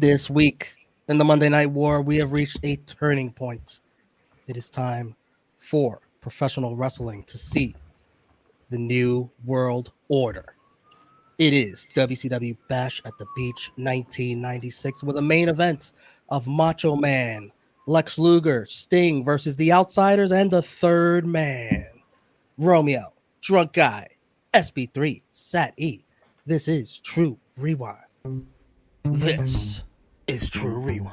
This week in the Monday Night War, we have reached a turning point. It is time for professional wrestling to see the new world order. It is WCW Bash at the Beach 1996 with a main event of Macho Man, Lex Luger, Sting versus the Outsiders, and the third man, Romeo, Drunk Guy, SB3, Sat E. This is True Rewind. This is True Rewind.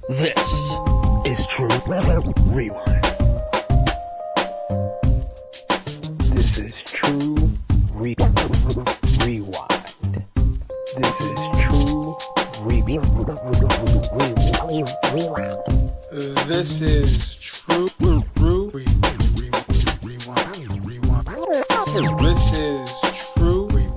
This is True Rewind. This is True Rewind. This is True Rewind. This is True Rewind. This is True Rewind.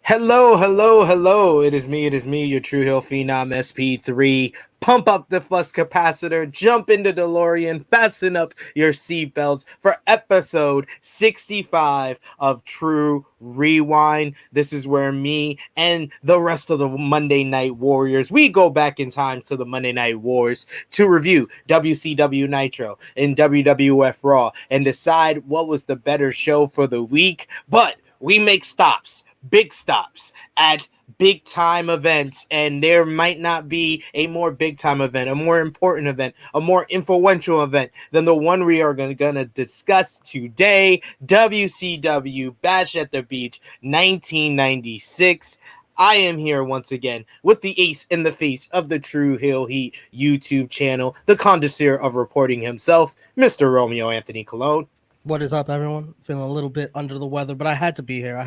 Hello. It is me, your True Hill Phenom SP3. Pump up the flux capacitor, jump into DeLorean, fasten up your seatbelts for episode 65 of True Rewind. This is where me and the rest of the Monday Night Warriors, we go back in time to the Monday Night Wars to review WCW Nitro and WWF Raw and decide what was the better show for the week. But we make stops, big stops at big time events, and there might not be a more big time event, a more important event, a more influential event than the one we are going to discuss today, WCW Bash at the Beach 1996. I am here once again with the ace in the face of the True Hill Heat YouTube channel, the connoisseur of reporting himself, Mr. Romeo Anthony Colon. What is up, everyone? Feeling a little bit under the weather, but I had to be here.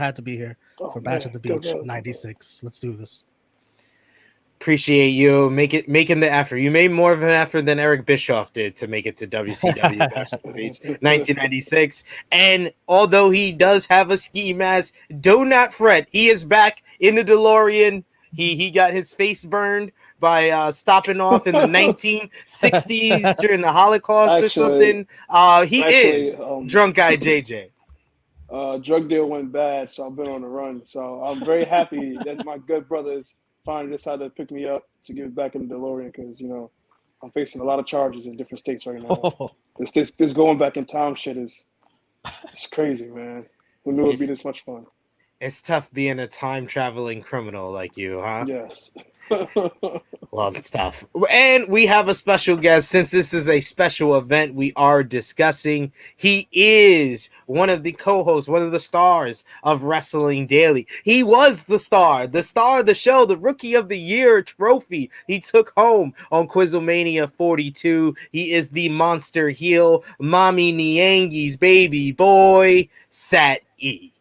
For Bash at the Beach 96. Let's do this. Appreciate you making the effort. You made more of an effort than Eric Bischoff did to make it to WCW Bash at the Beach 1996. And although he does have a ski mask, do not fret. He is back in the DeLorean. He got his face burned by stopping off in the 1960s during the Holocaust or something. He is Drunk Guy JJ. Drug deal went bad, so I've been on the run. So I'm very happy that my good brothers finally decided to pick me up to get back in the DeLorean because, you know, I'm facing a lot of charges in different states right now. This going back in time shit is crazy, man. Who knew it'd be this much fun? It's tough being a time-traveling criminal like you, huh? Yes. Well, it's tough. And we have a special guest. Since this is a special event we are discussing, he is one of the co-hosts, one of the stars of Wrestling Daily. He was the star of the show, the Rookie of the Year trophy he took home on Quizlemania 42. He is the monster heel, Mommy Niangi's baby boy, Sat E.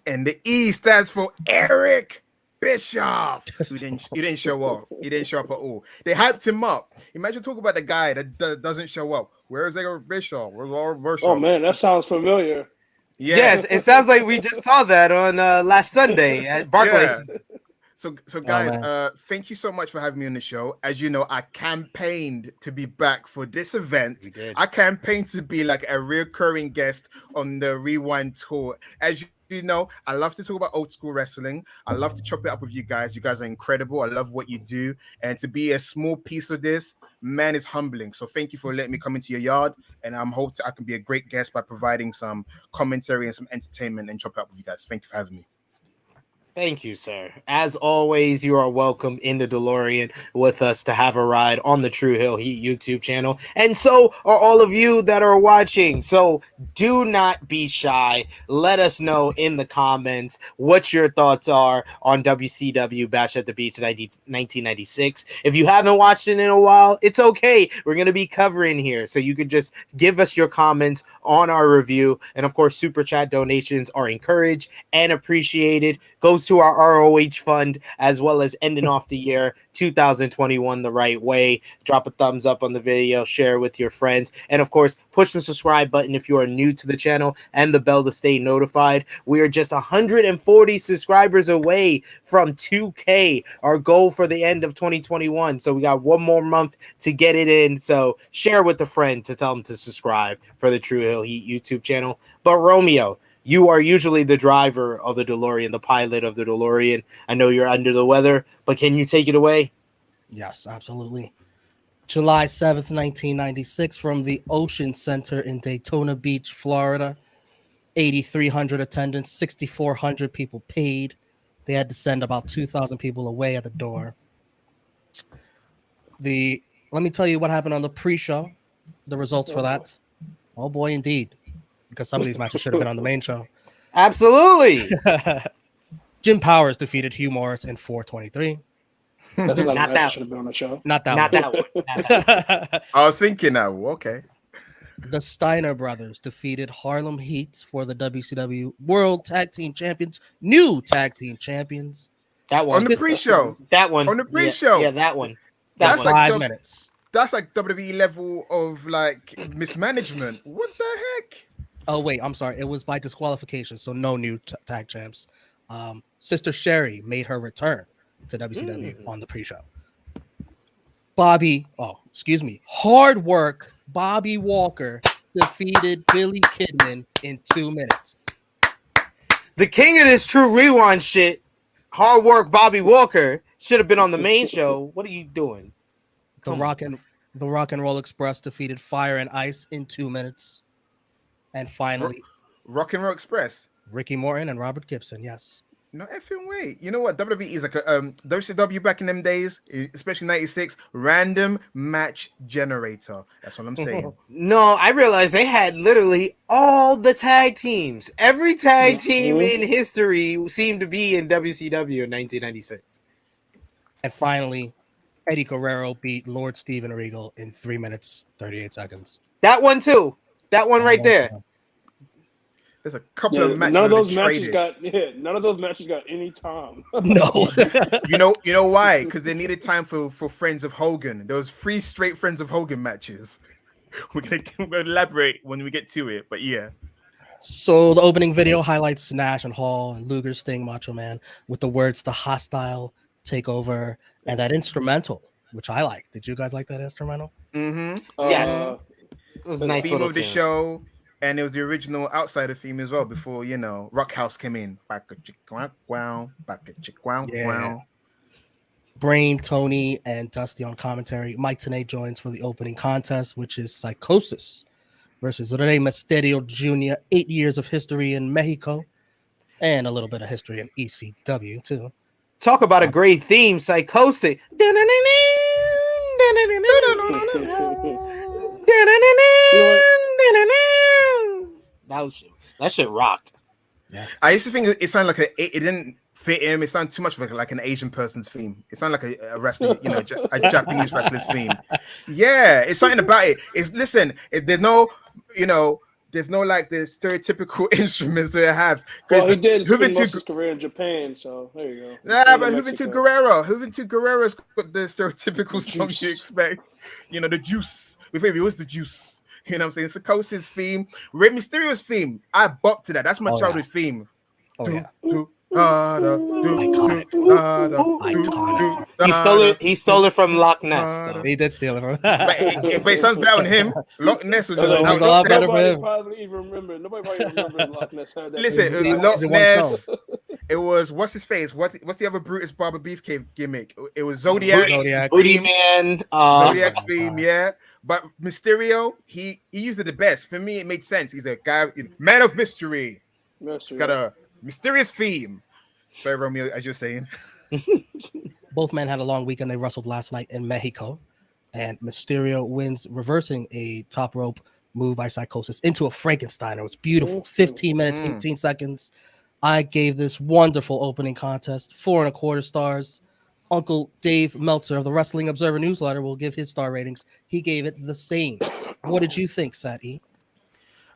And the E stands for Eric Bischoff. He didn't show up. He didn't show up at all. They hyped him up. Imagine talking about the guy that doesn't show up. Where is Eric Bischoff? Where's Eric Bischoff? Oh man, that sounds familiar. Yeah. Yes, it sounds like we just saw that on last Sunday at Barclays. Yeah. So guys, thank you so much for having me on the show. As you know, I campaigned to be back for this event. I campaigned to be like a recurring guest on the Rewind tour. As you know, I love to talk about old school wrestling. I love to chop it up with you guys. You guys are incredible. I love what you do. And to be a small piece of this, man, is humbling. So thank you for letting me come into your yard. And I'm hoping I can be a great guest by providing some commentary and some entertainment and chop it up with you guys. Thank you for having me. Thank you, sir. As always, you are welcome in the DeLorean with us to have a ride on the True Hill Heat YouTube channel. And so are all of you that are watching. So do not be shy. Let us know in the comments what your thoughts are on WCW Bash at the Beach 1996. If you haven't watched it in a while, it's okay. We're going to be covering here. So you could just give us your comments on our review. And of course, super chat donations are encouraged and appreciated. Go goes to our ROH fund, as well as ending off the year 2021 the right way. Drop a thumbs up on the video, share with your friends, and of course, push the subscribe button if you are new to the channel and the bell to stay notified. We are just 140 subscribers away from 2K, our goal for the end of 2021. So we got one more month to get it in. So share with a friend to tell them to subscribe for the True Hill Heat YouTube channel. But Romeo, you are usually the driver of the DeLorean, the pilot of the DeLorean. I know you're under the weather, but can you take it away? Yes, absolutely. July 7th, 1996, from the Ocean Center in Daytona Beach, Florida. 8,300 attendance, 6,400 people paid. They had to send about 2,000 people away at the door. Let me tell you what happened on the pre-show. The results for that. Oh boy, indeed. Because some of these matches should have been on the main show. Absolutely. Jim Powers defeated Hugh Morris in 423. Not that should have been on the show. Not that Not one. that one. Not that one. I was thinking now, okay. The Steiner brothers defeated Harlem Heat for the WCW World Tag Team Champions, new Tag Team Champions. That one. On the pre-show. That one. On the pre-show. Yeah, that one. That's That like one. 5 minutes. That's like WWE level of like mismanagement. What the heck? Oh, wait, I'm sorry. It was by disqualification, so no new tag champs. Sister Sherry made her return to WCW on the pre-show. Hard Work Bobby Walker defeated Billy Kidman in 2 minutes. The king of this True Rewind shit, Hard Work Bobby Walker, should have been on the main show. What are you doing? The Rock and Roll Express defeated Fire and Ice in 2 minutes. And finally, Rock and Roll Express. Ricky Morton and Robert Gibson. Yes. No effing way. You know what? WWE is like a WCW back in them days, especially 96, random match generator. That's what I'm saying. No, I realized they had literally all the tag teams. Every tag team in history seemed to be in WCW in 1996. And finally, Eddie Guerrero beat Lord Steven Regal in 3 minutes, 38 seconds. That one too. That one right there. There's a couple of matches. None of those matches got any time. No. You know why? Because they needed time for Friends of Hogan. There was 3 straight Friends of Hogan matches. We're gonna elaborate when we get to it, but yeah. So the opening video highlights Nash and Hall and Luger, Sting, Macho Man with the words "the hostile takeover" and that instrumental, which I like. Did you guys like that instrumental? Mm-hmm. Yes. It was a nice theme little of the tune. show, and it was the original Outsider theme as well before, Rockhouse came in. Yeah. Brain, Tony, and Dusty on commentary. Mike Tenay joins for the opening contest, which is Psychosis versus Rey Mysterio Jr. 8 years of history in Mexico and a little bit of history in ECW too. Talk about a great theme, Psychosis. That shit rocked. Yeah. I used to think it sounded like it didn't fit him. It sounded too much like an Asian person's theme. It sounded like a wrestling, a Japanese wrestler's theme. Yeah, it's something about it. There's no like the stereotypical instruments they have. Well, he did spend most of his career in Japan, so there you go. Nah, but Juventud Guerrero's got the stereotypical song you expect. The juice. With him, it was the juice. You know what I'm saying? Psychosis theme, Rey Mysterio's theme. I bop to that. That's my childhood theme. Oh yeah. He stole it from Loch Ness. He did steal it from. but it sounds better on him. Loch Ness was just a lot better for him. Nobody probably remember Loch Ness had that. Listen, it was Loch Ness. It was what's his face? What's the other Brutus Barber Beefcake gimmick? It was Zodiac. Booty Man. Zodiac's theme, yeah. But Mysterio, he used it the best. For me, it made sense. He's a guy, man of mystery. It's got a mysterious theme. Sorry, Romeo, as you're saying. Both men had a long weekend. They wrestled last night in Mexico, and Mysterio wins, reversing a top rope move by Psychosis into a Frankenstein. It was beautiful. 15 minutes, 18 seconds. I gave this wonderful opening contest 4.25 stars. Uncle Dave Meltzer of the Wrestling Observer newsletter will give his star ratings. He gave it the same. What did you think, Sati?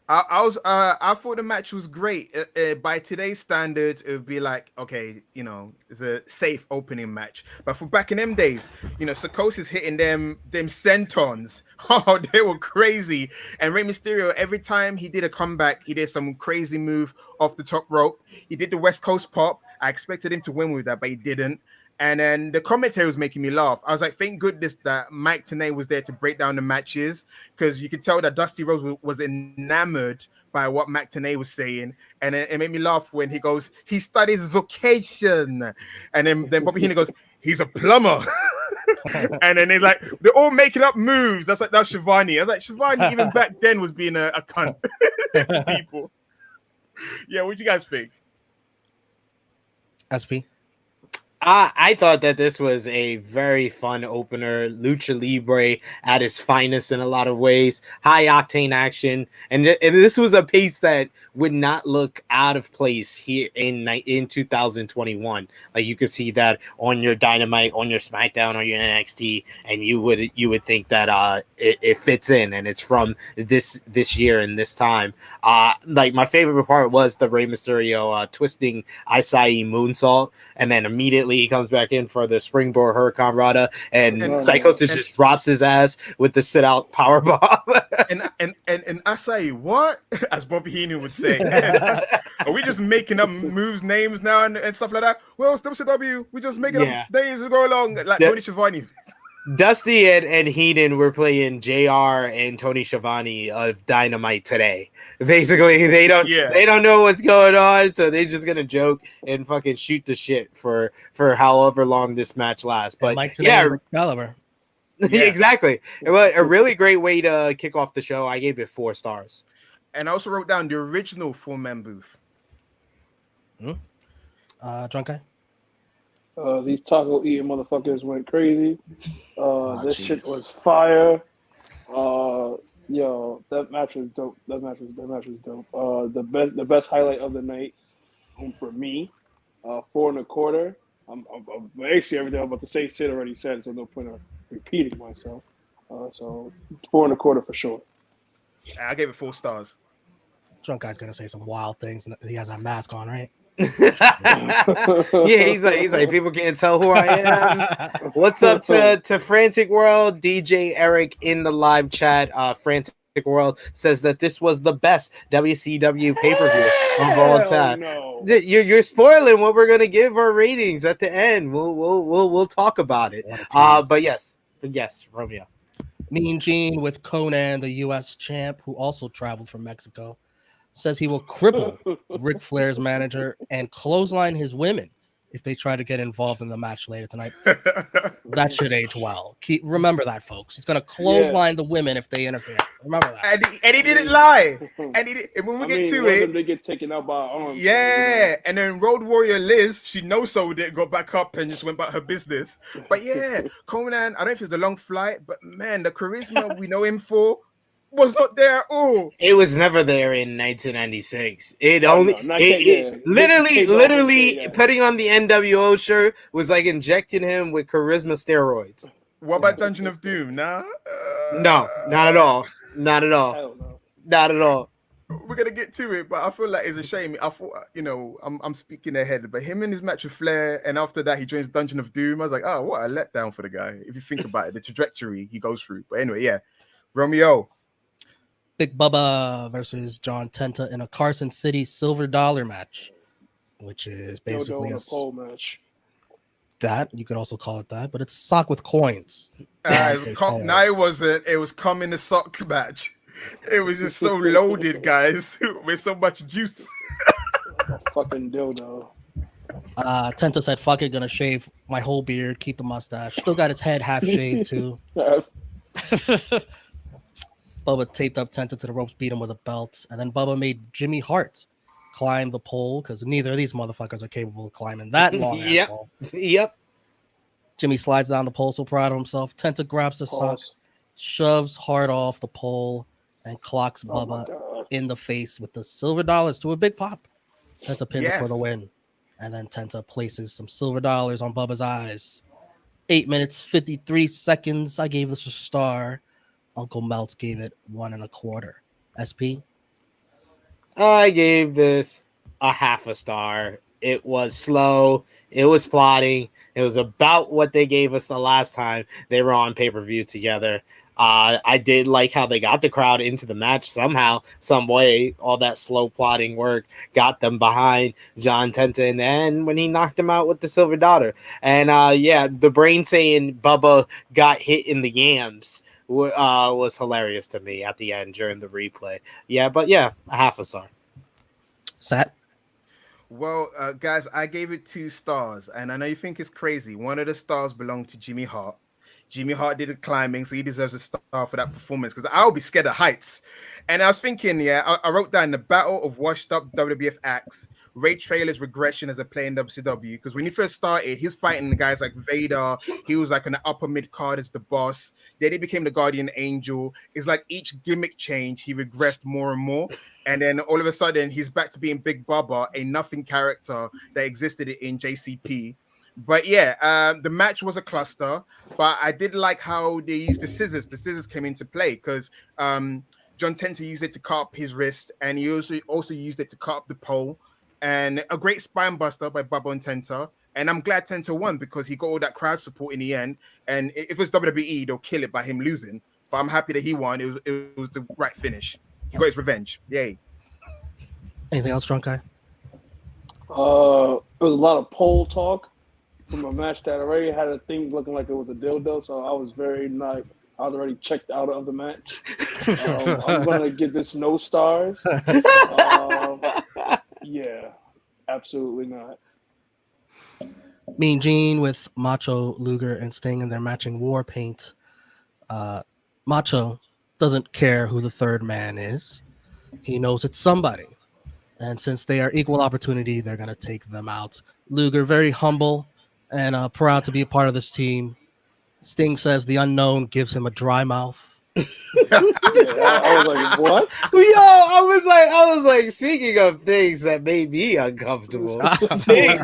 I thought the match was great. By today's standards, it would be like, okay, it's a safe opening match. But for back in them days, Psychosis hitting them sentons. Oh, they were crazy. And Rey Mysterio, every time he did a comeback, he did some crazy move off the top rope. He did the West Coast pop. I expected him to win with that, but he didn't. And then the commentary was making me laugh. I was like, thank goodness that Mike Tenay was there to break down the matches, because you could tell that Dusty Rhodes was enamored by what Mike Tenay was saying. And it made me laugh when he goes, he studies vocation. And then Bobby Heenan goes, he's a plumber. And then they're all making up moves. That's Shivani. I was like, Shivani even back then was being a cunt to people. Yeah, what do you guys think? SP? I thought that this was a very fun opener. Lucha Libre at its finest in a lot of ways. High octane action, and this was a pace that would not look out of place here in 2021. Like, you could see that on your Dynamite, on your SmackDown, or your NXT, and you would think that it fits in, and it's from this year and this time. Like, my favorite part was the Rey Mysterio twisting Isai moonsault, and then immediately he comes back in for the springboard Hurricane Rana, and Psychosis just drops his ass with the sit out power bomb. and Asai, what? As Bobby Heenan would say. Are we just making up moves, names now and stuff like that? Well, it's WCW. We just making up names to go along, like Tony Schiavone. Dusty and Heenan were playing JR and Tony Schiavone of Dynamite today. Basically, they don't know what's going on, so they're just gonna joke and fucking shoot the shit for however long this match lasts. But Excalibur. Yeah, exactly. It was a really great way to kick off the show. I gave it 4 stars. And I also wrote down the original 4-man booth. Drunk guy? These taco eating motherfuckers went crazy. This shit was fire. Yo, that match was dope. That match was dope. The best highlight of the night for me, 4 1/4. I'm basically everything I'm about to say. Sid already said, so no point of repeating myself. So 4 1/4 for sure. I gave it 4 stars. Drunk guy's gonna say some wild things, and he has a mask on, right? Yeah, he's like people can't tell who I am. What's up to Frantic World? DJ Eric in the live chat. Frantic World says that this was the best WCW pay-per-view of all time. No. You're spoiling what we're gonna give our ratings at the end. We'll talk about it. But yes, Romeo. Mean Gene with Conan, the U.S. champ, who also traveled from Mexico, says he will cripple Ric Flair's manager and clothesline his women if they try to get involved in the match later tonight. That should age well. Remember that, folks. He's going to clothesline the women if they interfere. Remember that. And he didn't lie. And when we get to it, they get taken out by arms. Yeah, and then Road Warrior Liz, she no-sold it, got back up and just went about her business. But yeah, Conan, I don't know if it's a long flight, but man, the charisma we know him for was not there at all. It was never there in 1996. Literally putting on the NWO shirt was like injecting him with charisma steroids. What about Dungeon of Doom? Nah? No, not at all. Not at all. Hell no. Not at all. We're gonna get to it, but I feel like it's a shame. I thought, I'm speaking ahead, but him in his match with Flair, and after that he joins Dungeon of Doom. I was like, oh, what a letdown for the guy. If you think about it, the trajectory he goes through. But anyway, yeah, Romeo. Big Bubba versus John Tenta in a Carson City Silver Dollar match, which is basically a pole match. That you could also call it that, but it's a sock with coins. No, it wasn't. It was come in the sock match. It was just so loaded, guys, with so much juice. Fucking dildo. Tenta said, "Fuck it, gonna shave my whole beard, keep the mustache." Still got his head half shaved too. Bubba taped up Tenta to the ropes, beat him with a belt, and then Bubba made Jimmy Hart climb the pole because neither of these motherfuckers are capable of climbing that long. Yep. Jimmy slides down the pole, so proud of himself. Tenta grabs the sock, shoves Hart off the pole, and clocks Bubba in the face with the silver dollars to a big pop. Tenta pins it for the win, and then Tenta places some silver dollars on Bubba's eyes. 8 minutes 53 seconds. I gave this a star. Uncle Meltz gave it 1 1/4. SP? I gave this a half a star. It was slow. It was plotting. It was about what they gave us the last time they were on pay-per-view together. I did like how they got the crowd into the match somehow, some way. All that slow plotting work got them behind John Tenton, and when he knocked him out with the Silver Daughter. And the brain saying Bubba got hit in the yams was hilarious to me at the end during the replay. A half a star. Sat? Well, guys, I gave it 2 stars, and I know you think it's crazy. One of the stars belonged to Jimmy Hart. Jimmy Hart did the climbing, so he deserves a star for that performance, because I'll be scared of heights. And I was thinking, I wrote down the battle of washed up WWF acts, Ray Traylor's regression as a player in WCW, because when he first started, he was fighting the guys like Vader. He was like an upper mid card as the boss. Then he became the Guardian Angel. It's like each gimmick change, he regressed more and more. And then all of a sudden, he's back to being Big Bubba, a nothing character that existed in JCP. But the match was a cluster, but I did like how they used the scissors. The scissors came into play because John Tenta used it to cut up his wrist, and he also used it to cut up the pole. And a great spine buster by Bubba and Tenta. And I'm glad Tenta won because he got all that crowd support in the end. And if it's WWE, they'll kill it by him losing. But I'm happy that he won. It was the right finish. He got his revenge. Yay. Anything else, Drunk Guy? There was a lot of pole talk from a match that already had a thing looking like it was a dildo, so I was I was already checked out of the match. I'm gonna give this no stars. Absolutely not. Mean Gene with Macho, Luger, and Sting in their matching war paint. Macho doesn't care who the third man is. He knows it's somebody. And since they are equal opportunity, they're going to take them out. Luger, very humble and proud to be a part of this team. Sting says the unknown gives him a dry mouth. I was like, what? I was like, speaking of things that made me uncomfortable, Sting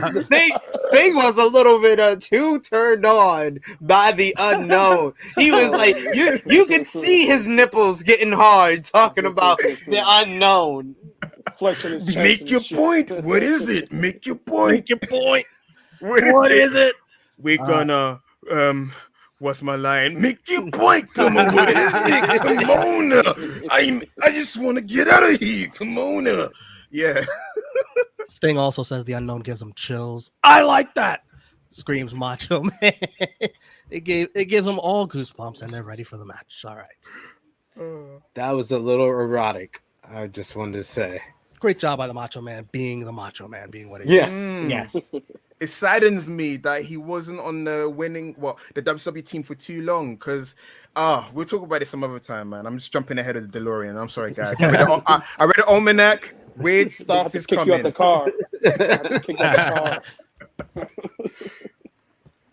was a little bit too turned on by the unknown. He was like, you could see his nipples getting hard talking about the unknown. Make your point. What is it? Make your point. Make your point. What is it? We're gonna what's my line? Make your point. Come on, what is it? Come on. I just want to get out of here. Come on. Yeah. Sting also says the unknown gives him chills. I like that. Screams Macho Man. It gives them all goosebumps, and they're ready for the match. All right. That was a little erotic. I just wanted to say. Great job by the Macho Man being what he is. Yes. It saddens me that he wasn't on the WCW team for too long, because we'll talk about it some other time, man. I'm just jumping ahead of the DeLorean. I'm sorry, guys. I read the almanac. Weird stuff is coming. You out the car. Kick you out the car.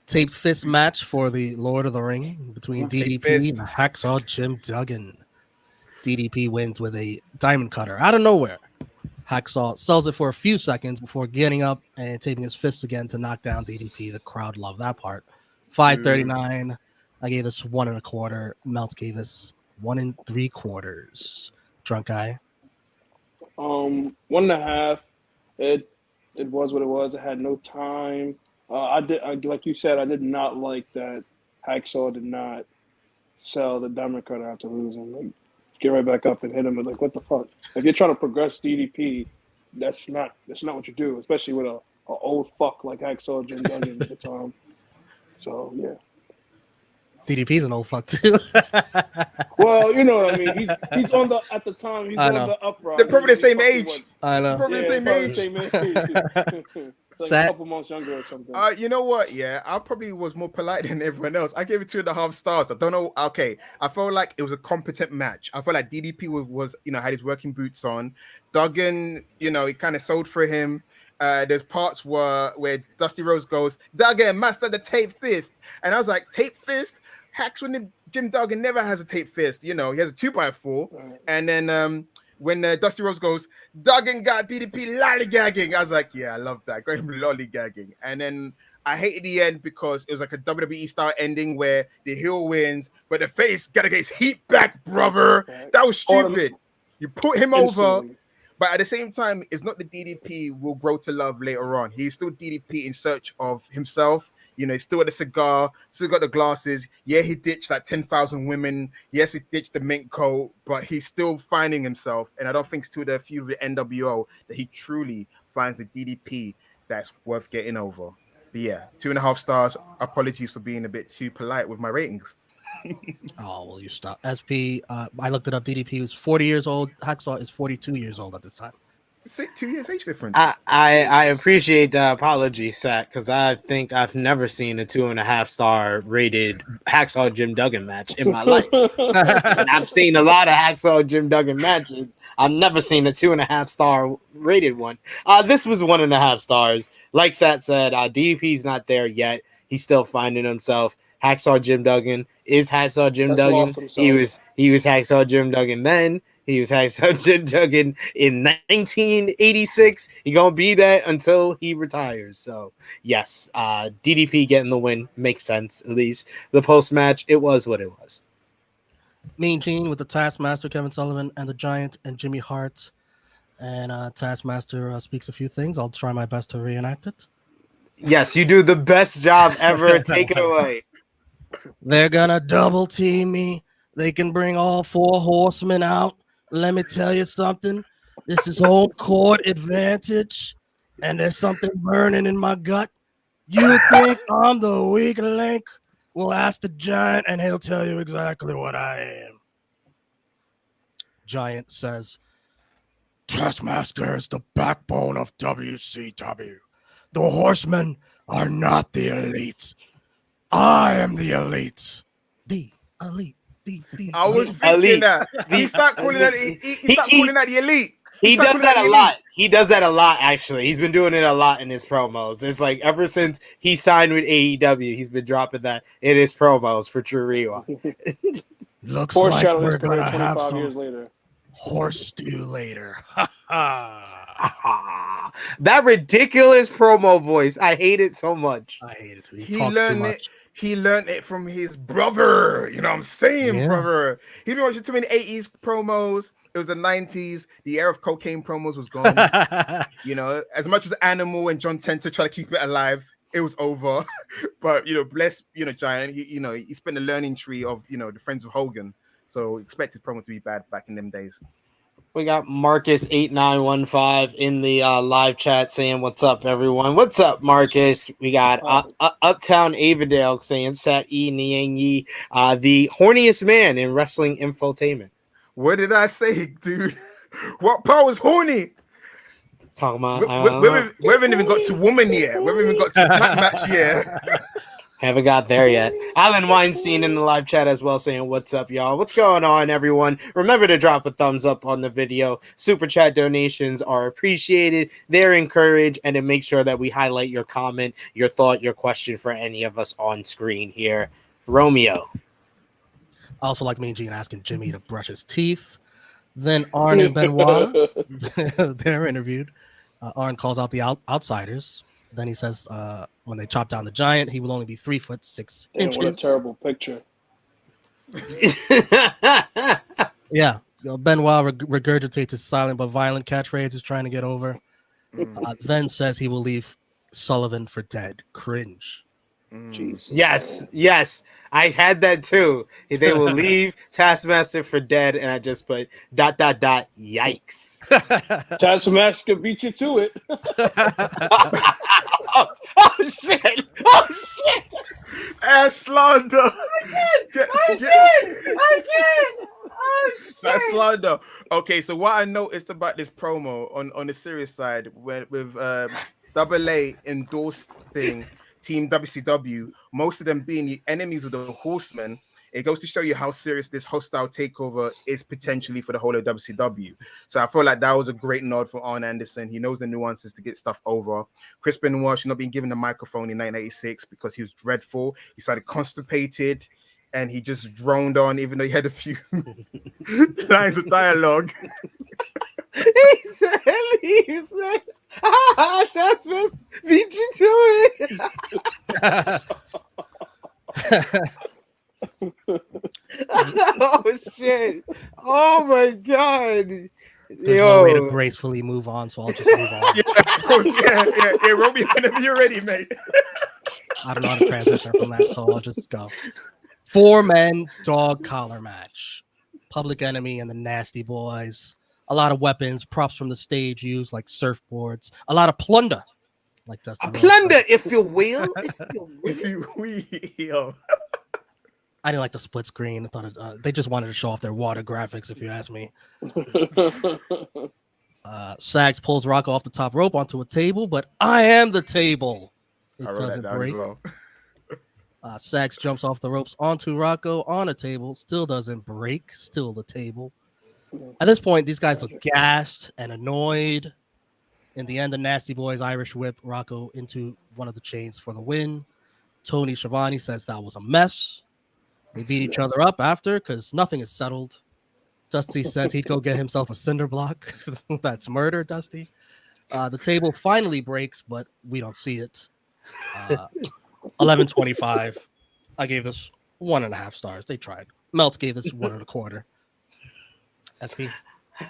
Taped fist match for the Lord of the Ring between DDP and Hacksaw Jim Duggan. DDP wins with a diamond cutter out of nowhere. Hacksaw sells it for a few seconds before getting up and taping his fist again to knock down DDP. The crowd loved that part. 5.39. I gave this 1 1/4. Melt gave this 1 3/4. Drunk Guy. 1 1/2. It was what it was. I had no time. Like you said, I did not like that Hacksaw did not sell the diamond cutter after losing. Like, get right back up and hit him. And like, what the fuck? If you're trying to progress DDP, that's not what you do, especially with a old fuck like Hacksaw Jim Duggan at the time. So yeah. DDP's an old fuck too. Well, you know what I mean. He's on the at the time. He's on the uprise. They're probably the same age. I know. Probably the same age. Like a couple months younger or something. You know what? Yeah, I probably was more polite than everyone else. I gave it 2.5 stars. I don't know. Okay, I felt like it was a competent match. I felt like DDP was had his working boots on. Duggan, it kind of sold for him. There's parts where Dusty Rhodes goes, Duggan, master the tape fist. And I was like, tape fist? Jim Duggan never has a tape fist. He has a 2x4. Right. And then when Dusty Rhodes goes, Duggan got DDP lollygagging. I was like, yeah, I love that. Got him lollygagging. And then I hated the end because it was like a WWE style ending where the heel wins, but the face got to get his heat back, brother. Right. That was stupid. You put him over, But at the same time, it's not the DDP we'll grow to love later on. He's still DDP in search of himself. You know, he's still got the cigar, still got the glasses. Yeah, he ditched like 10,000 women. Yes, he ditched the mink coat, but he's still finding himself. And I don't think it's till the feud with NWO that he truly finds the DDP that's worth getting over. But yeah, 2.5 stars. Apologies for being a bit too polite with my ratings. Oh, will you stop? SP, I looked it up. DDP was 40 years old. Hacksaw is 42 years old at this time. 2 years age difference. I appreciate the apology, Sat, because I think I've never seen a 2.5 star rated Hacksaw Jim Duggan match in my life. And I've seen a lot of Hacksaw Jim Duggan matches. I've never seen a 2.5 star rated one. This was 1.5 stars. Like Sat said, DDP's not there yet. He's still finding himself. Hacksaw Jim Duggan is Hacksaw Jim Duggan. He was Hacksaw Jim Duggan then. He was Hacksaw Jim Duggan in 1986. He gonna be that until he retires. So yes, DDP getting the win makes sense. At least the post match, it was what it was. Mean Gene with the Taskmaster, Kevin Sullivan, and the Giant and Jimmy Hart. And Taskmaster speaks a few things. I'll try my best to reenact it. Yes, you do the best job ever. Take it away. They're gonna double team me. They can bring all 4 horsemen out. Let me tell you something. This is home court advantage, and there's something burning in my gut. You think I'm the weak link? Well, ask the Giant, and he'll tell you exactly what I am. Giant says, Taskmaster is the backbone of WCW. The horsemen are not the elite. I am the elite. The elite. I was thinking that. He started calling that the elite. He does that a lot. He does that a lot, actually. He's been doing it a lot in his promos. It's like ever since he signed with AEW, he's been dropping that in his promos for True Rewind. Looks like we're going to have 25 some years later. horse stew later. That ridiculous promo voice. I hate it so much. I hate it too. He learned it. He learned it from his brother. You know what I'm saying, brother? He's been watching too many 80s promos. It was the 90s. The era of cocaine promos was gone. You know, as much as Animal and John Tenter try to keep it alive, it was over. But, you know, bless, you know, Giant. He spent the learning tree of, you know, the Friends of Hogan. So expect his promo to be bad back in them days. We got Marcus8915 in the live chat saying, what's up, everyone? What's up, Marcus? We got Uptown Avondale saying, Sat E Niangi, the horniest man in wrestling infotainment. What did I say, dude? What part was horny? Talking about, we haven't even got to woman yet. We haven't even got to that match yet. Haven't got there yet. Alan Weinstein in the live chat as well saying, what's up, y'all? What's going on, everyone? Remember to drop a thumbs up on the video. Super chat donations are appreciated. They're encouraged. And to make sure that we highlight your comment, your thought, your question for any of us on screen here. Romeo. I also like Mean Gene asking Jimmy to brush his teeth. Then Arn and Benoit, they're interviewed. Arn calls out the outsiders. Then he says, when they chop down the Giant, he will only be 3'6" inches. What a terrible picture. Yeah. Benoit regurgitates his silent but violent catchphrase he's trying to get over. Then says he will leave Sullivan for dead. Cringe. Yes. I had that too. They will leave Taskmaster for dead, and I just put ... Yikes. Taskmaster beat you to it. Oh shit! Ass slander. I can't. Oh shit! That's slander. Okay, so what I noticed about this promo on the serious side, with Double A endorsing Team WCW, most of them being the enemies of the Horsemen, it goes to show you how serious this hostile takeover is potentially for the whole of WCW. So I feel like that was a great nod for Arn Anderson. He knows the nuances to get stuff over. Chris Benoit should not been given the microphone in 1986 because he was dreadful. He started constipated and he just droned on, even though he had a few lines of dialogue. He said, Taskmaster beat you to it. Oh shit! Oh my god! There's no way to gracefully move on, so I'll just move on. Yeah, of course. Yeah. Romeo, whenever you're ready, mate. I don't know how to transition from that, so I'll just go. 4-man dog collar match. Public Enemy and the Nasty Boys. A lot of weapons, props from the stage used like surfboards. A lot of plunder, like Dusty Rhodes Plunder, said. if you will. If you will. I didn't like the split screen. I thought they just wanted to show off their water graphics, if you ask me. Sags pulls Rocco off the top rope onto a table, but I am the table. It doesn't break. Well. Sags jumps off the ropes onto Rocco on a table. Still doesn't break. Still the table. At this point, these guys look gassed and annoyed. In the end, the Nasty Boys Irish whip Rocco into one of the chains for the win. Tony Schiavone says that was a mess. They beat each other up after because nothing is settled. Dusty says he'd go get himself a cinder block. That's murder, Dusty. The table finally breaks, but we don't see it. 11.25. I gave this 1.5 stars. They tried. Melt gave this 1.25. SP.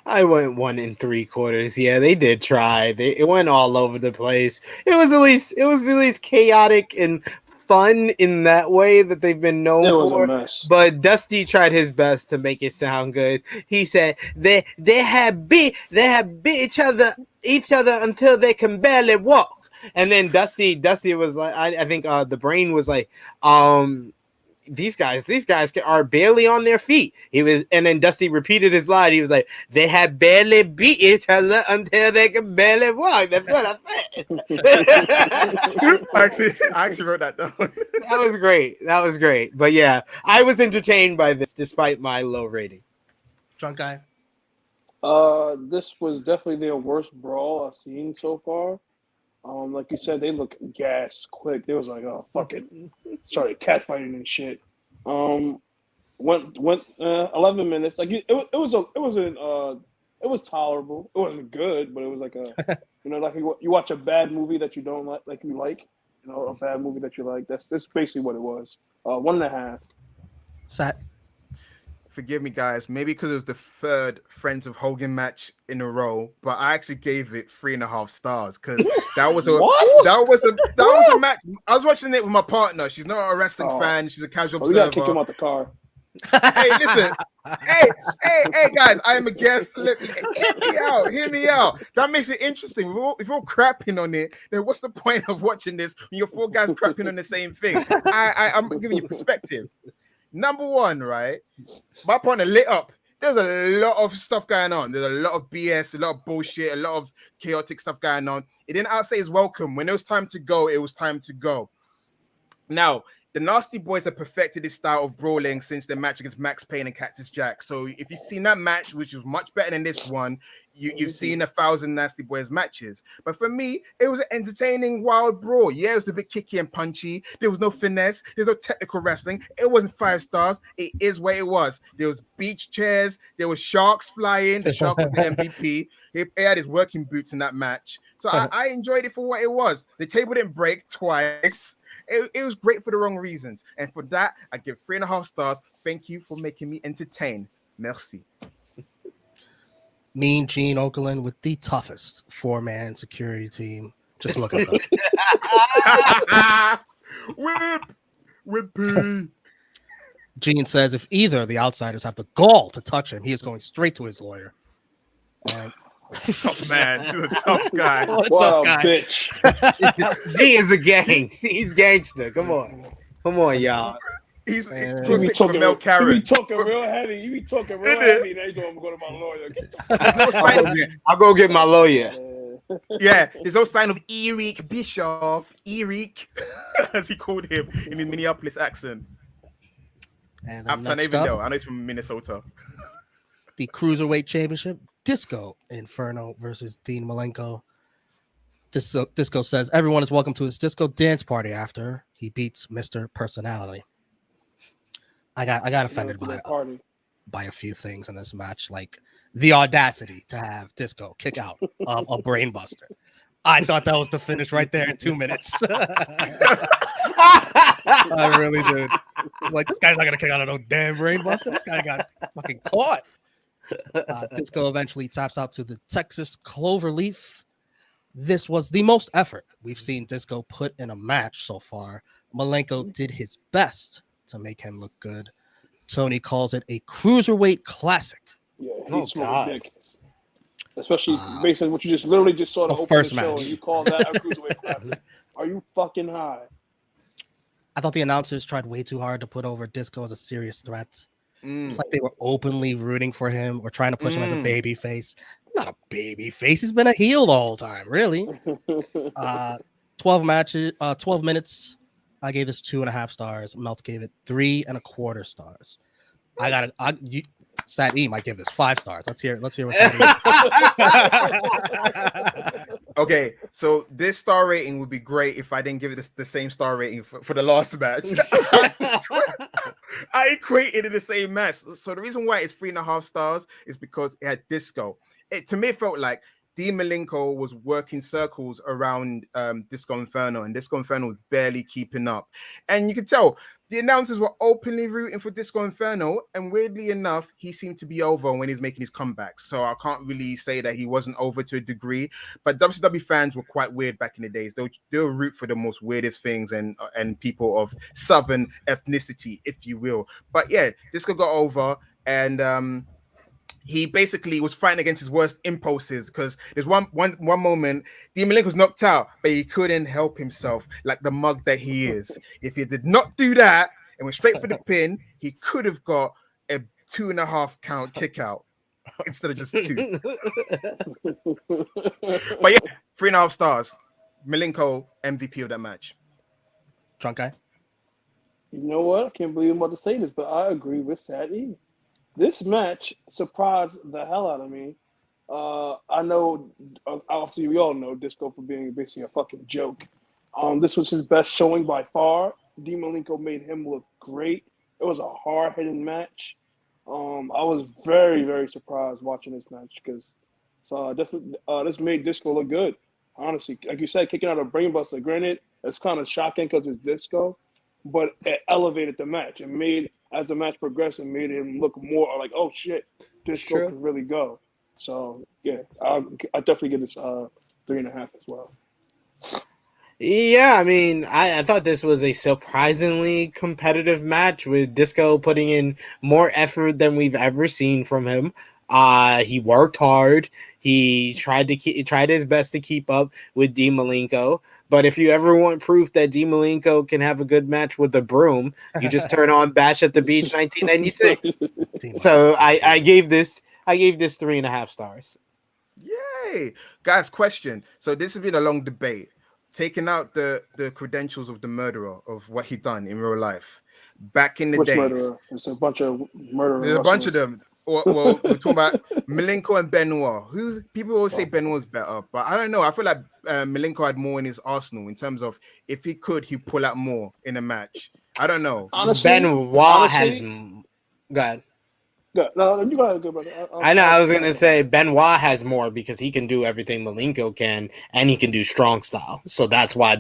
I went 1 3/4. Yeah, they did try. It went all over the place. It was at least chaotic and fun in that way that they've been known for. A mess. But Dusty tried his best to make it sound good. He said they had beat each other until they can barely walk. And then Dusty was like, I think the brain was like, these guys are barely on their feet. And then Dusty repeated his line. He was like, they had barely beat each other until they can barely walk. That's what I said. I actually wrote that down. That was great. But yeah, I was entertained by this despite my low rating. Drunk guy. This was definitely their worst brawl I've seen so far. Like you said, they look gassed quick. They was like, oh fuck it, started catfighting and shit. Went 11 minutes. Like it was tolerable. It wasn't good, but it was like like you watch a bad movie that you don't like, a bad movie that you like. That's basically what it was. 1.5. Sat. Forgive me, guys. Maybe because it was the third Friends of Hogan match in a row, but I actually gave it 3.5 stars because that was a match. I was watching it with my partner. She's not a wrestling fan. She's a casual We observer. gotta kick him out the car. Hey, listen. Hey, guys. I am a guest. Hear me out. That makes it interesting. If you're crapping on it, then what's the point of watching this when you're 4 guys crapping on the same thing? I'm giving you perspective. Number one, right? My partner lit up. There's a lot of stuff going on. There's a lot of BS, a lot of bullshit, a lot of chaotic stuff going on. It didn't outstay his welcome. When it was time to go, it was time to go. Now, the Nasty Boys have perfected this style of brawling since their match against Max Payne and Cactus Jack. So if you've seen that match, which was much better than this one, you've seen 1,000 Nasty Boys matches. But for me, it was an entertaining wild brawl. Yeah, it was a bit kicky and punchy. There was no finesse. There's no technical wrestling. It wasn't 5 stars. It is what it was. There was beach chairs. There was sharks flying. The shark was the MVP. He had his working boots in that match. So I enjoyed it for what it was. The table didn't break twice. It was great for the wrong reasons. And for that, I give 3.5 stars. Thank you for making me entertain. Merci. Mean Gene Okerlund with the toughest 4-man security team. Just look at them. Whip. Gene says if either of the outsiders have the gall to touch him, he is going straight to his lawyer. And tough man. He's a tough guy. What a tough guy. Bitch. He is a gang. He's gangster. Come on, y'all. He's You be talking real heavy. Now you talking, I'm going to go to my lawyer. There's no sign of it. I'll go get my lawyer. Yeah, there's no sign of Eric Bischoff, Eric, as he called him in his Minneapolis accent. And I don't even know. I know he's from Minnesota. The Cruiserweight Championship, Disco Inferno versus Dean Malenko. Disco says everyone is welcome to his disco dance party after he beats Mr. Personality. I got offended by a few things in this match, like the audacity to have Disco kick out of a brainbuster. I thought that was the finish right there in 2 minutes. I really did. Like, this guy's not gonna kick out of no damn brainbuster. This guy got fucking caught. Disco eventually taps out to the Texas Cloverleaf. This was the most effort we've seen Disco put in a match so far. Malenko did his best to make him look good. Tony calls it a cruiserweight classic. Yeah, Oh, he's smoking God. dick. Especially based on what you just literally just saw to the open the first show, match. and you call that a cruiserweight classic. Are you fucking high? I thought the announcers tried way too hard to put over Disco as a serious threat. Mm. It's like they were openly rooting for him or trying to push him as a baby face. Not a baby face. He's been a heel the whole time, really. 12 matches, 12 minutes. I gave this 2.5 stars. Melt gave it 3.25 stars. Sat E might give this 5 stars. Let's hear what Sat E. Okay, so this star rating would be great if I didn't give it the same star rating for the last match. I equated it the same match. So the reason why it's 3.5 stars is because it had Disco. To me, it felt like Dean Malenko was working circles around Disco Inferno, and Disco Inferno was barely keeping up. And you could tell the announcers were openly rooting for Disco Inferno, and weirdly enough, he seemed to be over when he's making his comeback. So I can't really say that he wasn't over to a degree. But WCW fans were quite weird back in the days. They'll root for the most weirdest things and people of Southern ethnicity, if you will. But yeah, Disco got over, and he basically was fighting against his worst impulses, because there's one moment Dean Malenko's knocked out, but he couldn't help himself, like the mug that he is. If he did not do that and went straight for the pin, he could have got a 2.5 count kick out instead of just 2. But yeah, 3.5 stars. Malenko MVP of that match. Drunk guy. You know what? I can't believe I'm about to say this, but I agree with Sadie. This match surprised the hell out of me. I know, obviously, we all know Disco for being basically a fucking joke. This was his best showing by far. Dean Malenko made him look great. It was a hard-hitting match. I was very, very surprised watching this match because this made Disco look good. Honestly, like you said, kicking out a brainbuster. Granted, it's kind of shocking because it's Disco, but it elevated the match. It made, as the match progressed, it made him look more like, oh shit, Disco can really go. So yeah, I definitely give this 3.5 as well. Yeah, I mean, I thought this was a surprisingly competitive match with Disco putting in more effort than we've ever seen from him. He worked hard. He tried his best to keep up with Dean Malenko. But if you ever want proof that Dean Malenko can have a good match with the broom, you just turn on Bash at the Beach 1996. So I gave this 3.5 stars. Yay, guys! Question. So this has been a long debate. Taking out the credentials of the murderer, of what he done in real life back in the Which days. Murderer? There's a bunch of murderers. There's a bunch of them. Well, we're talking about Malenko and Benoit. People always say Benoit's better, but I don't know. I feel like Malenko had more in his arsenal in terms of if he could, he'd pull out more in a match. I don't know. Honestly, Benoit has. Go ahead. No, you go ahead, good brother. I know. I was gonna say Benoit has more because he can do everything Malenko can, and he can do strong style. So that's why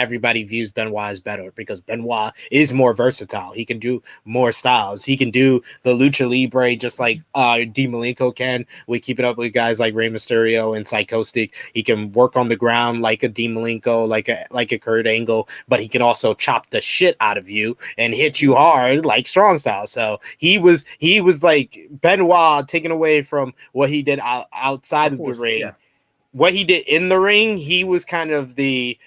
everybody views Benoit as better, because Benoit is more versatile. He can do more styles. He can do the lucha libre just like Dean Malenko can. We keep it up with guys like Rey Mysterio and Psychosis. He can work on the ground like a Dean Malenko, like a Kurt Angle, but he can also chop the shit out of you and hit you hard like strong style. So he was like Benoit, taken away from what he did outside of the ring. Yeah. What he did in the ring, he was kind of the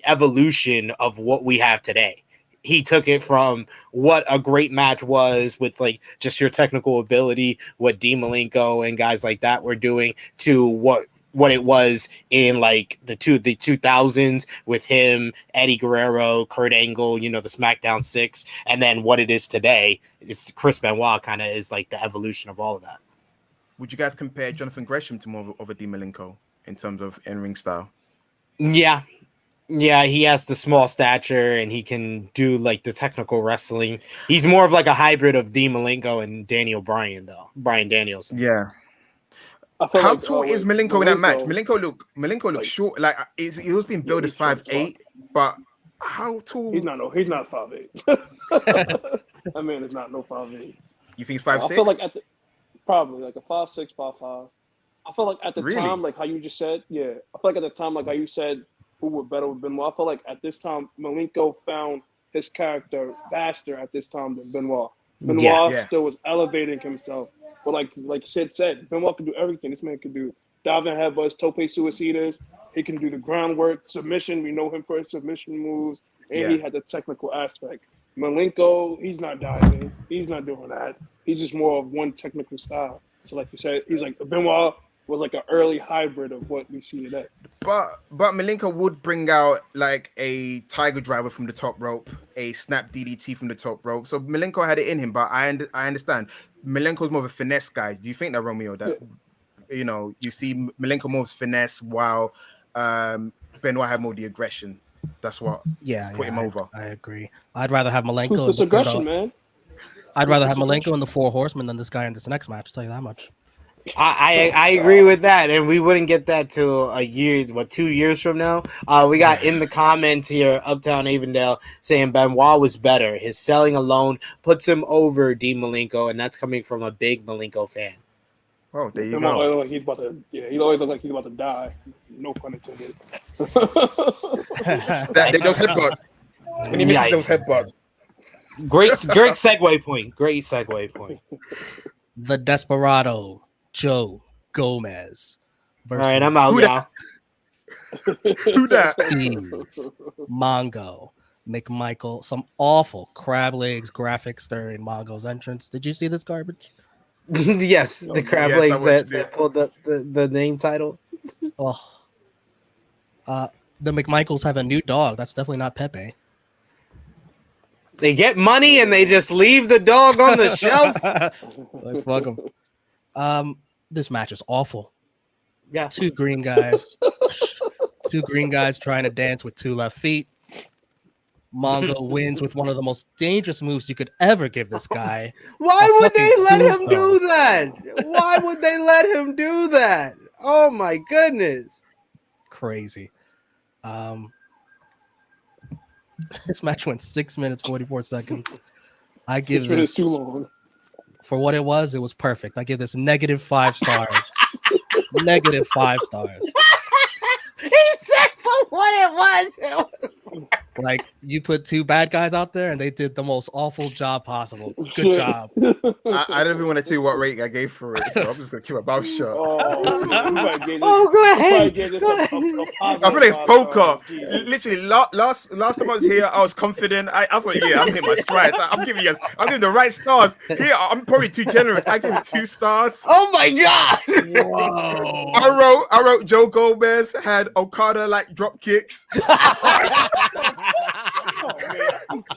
evolution of what we have today. He took it from what a great match was with like just your technical ability, what Dean Malenko and guys like that were doing, to what it was in like the 2000s with him, Eddie Guerrero, Kurt Angle, the SmackDown 6, and then what it is today. It's Chris Benoit kind of is like the evolution of all of that. Would you guys compare Jonathan Gresham to more of a Dean Malenko in terms of in-ring style? Yeah, he has the small stature and he can do like the technical wrestling. He's more of like a hybrid of Dean Malenko and Daniel Bryan, though. Bryan Danielson. Yeah. How tall is Malenko in that match? Malenko look short. Like he was being billed as 5'8", but how tall? He's not 5'8". That man is not no 5'8". You think he's 5'6"? I feel like Probably like a 5'6", 5'5". I felt like at the Really? time, like how you just said, yeah. I felt like at the time, like how you said, who were better with Benoit. I felt like at this time, Malenko found his character faster at this time than Benoit. Yeah. Benoit Yeah. still was elevating himself, but like Sid said, Benoit can do everything. This man can do diving headbutts, tope suicidas. He can do the groundwork, submission. We know him for his submission moves, and Yeah. he had the technical aspect. Malenko, he's not diving. He's not doing that. He's just more of one technical style. So, like you said, he's like Benoit was like an early hybrid of what we see today. But Malenko would bring out like a tiger driver from the top rope, a snap DDT from the top rope. So Malenko had it in him, but I understand Malenko's more of a finesse guy. Do you think that, Romeo, that you see Malenko more of finesse while Benoit had more the aggression? That's what put him over. I agree. I'd rather have Malenko. It's aggression, man. I'd rather have Malenko in the Four Horsemen than this guy in this next match. I'll tell you that much. I agree with that, and we wouldn't get that till a year, 2 years from now. We got in the comments here, Uptown Avondale, saying Benoit was better. His selling alone puts him over Dean Malenko, and that's coming from a big Malenko fan. Oh, there you Benoit go. look like he always look like he's about to die. No pun intended. Those headbutts. When he misses those headbutts. Great segue point. Great segue point. The Desperado, Joe Gomez. All right, I'm out, y'all. Who that? Steve Mongo McMichael. Some awful crab legs graphics during Mongo's entrance. Did you see this garbage? Yes, the crab Yes, legs that pulled up the name title. Oh, the McMichaels have a new dog. That's definitely not Pepe. They get money and they just leave the dog on the shelf. Like, fuck them. This match is awful. Yeah, two green guys trying to dance with two left feet. Mongo wins with one of the most dangerous moves you could ever give this guy. Why would they let him do that? Why would they let him do that? Oh my goodness. Crazy. This match went 6 minutes 44 seconds. I give this too long. For what it was perfect. I give this -5 stars. -5 stars. He said for what it was. Like, you put two bad guys out there and they did the most awful job possible. Good job. I don't even want to tell you what rating I gave for it, so I'm just gonna keep my mouth shut. Go ahead. I feel like it's poker. Literally, last time I was here, I was confident. I thought, yeah, I'm hitting my strides. I'm giving the right stars. Here, I'm probably too generous. I give it 2 stars. Oh my god! Whoa. I wrote Joe Gomez had Okada like drop kicks.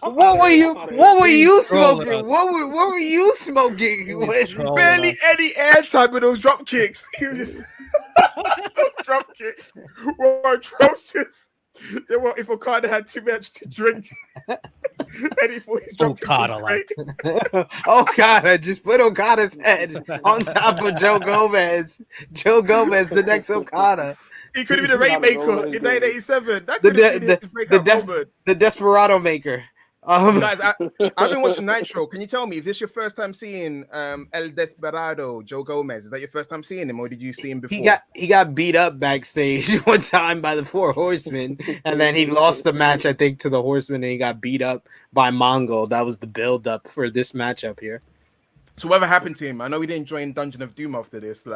What were you smoking? What were you smoking? Barely any air time with those drop kicks. He was just drop kicks were atrocious. They were, if Okada had too much to drink. And he thought his drop Okada like. Okada, just put Okada's head on top of Joe Gomez. Joe Gomez, the next Okada. He could have been the Rainmaker in 1987. That could have been his breakout moment. The Desperado Maker. Guys, I've been watching Nitro. Can you tell me, is this your first time seeing El Desperado, Joe Gomez? Is that your first time seeing him, or did you see him before? He got beat up backstage one time by the Four Horsemen, and then he lost the match, I think, to the Horsemen, and he got beat up by Mongo. That was the build-up for this matchup here. So whatever happened to him? I know he didn't join Dungeon of Doom after this.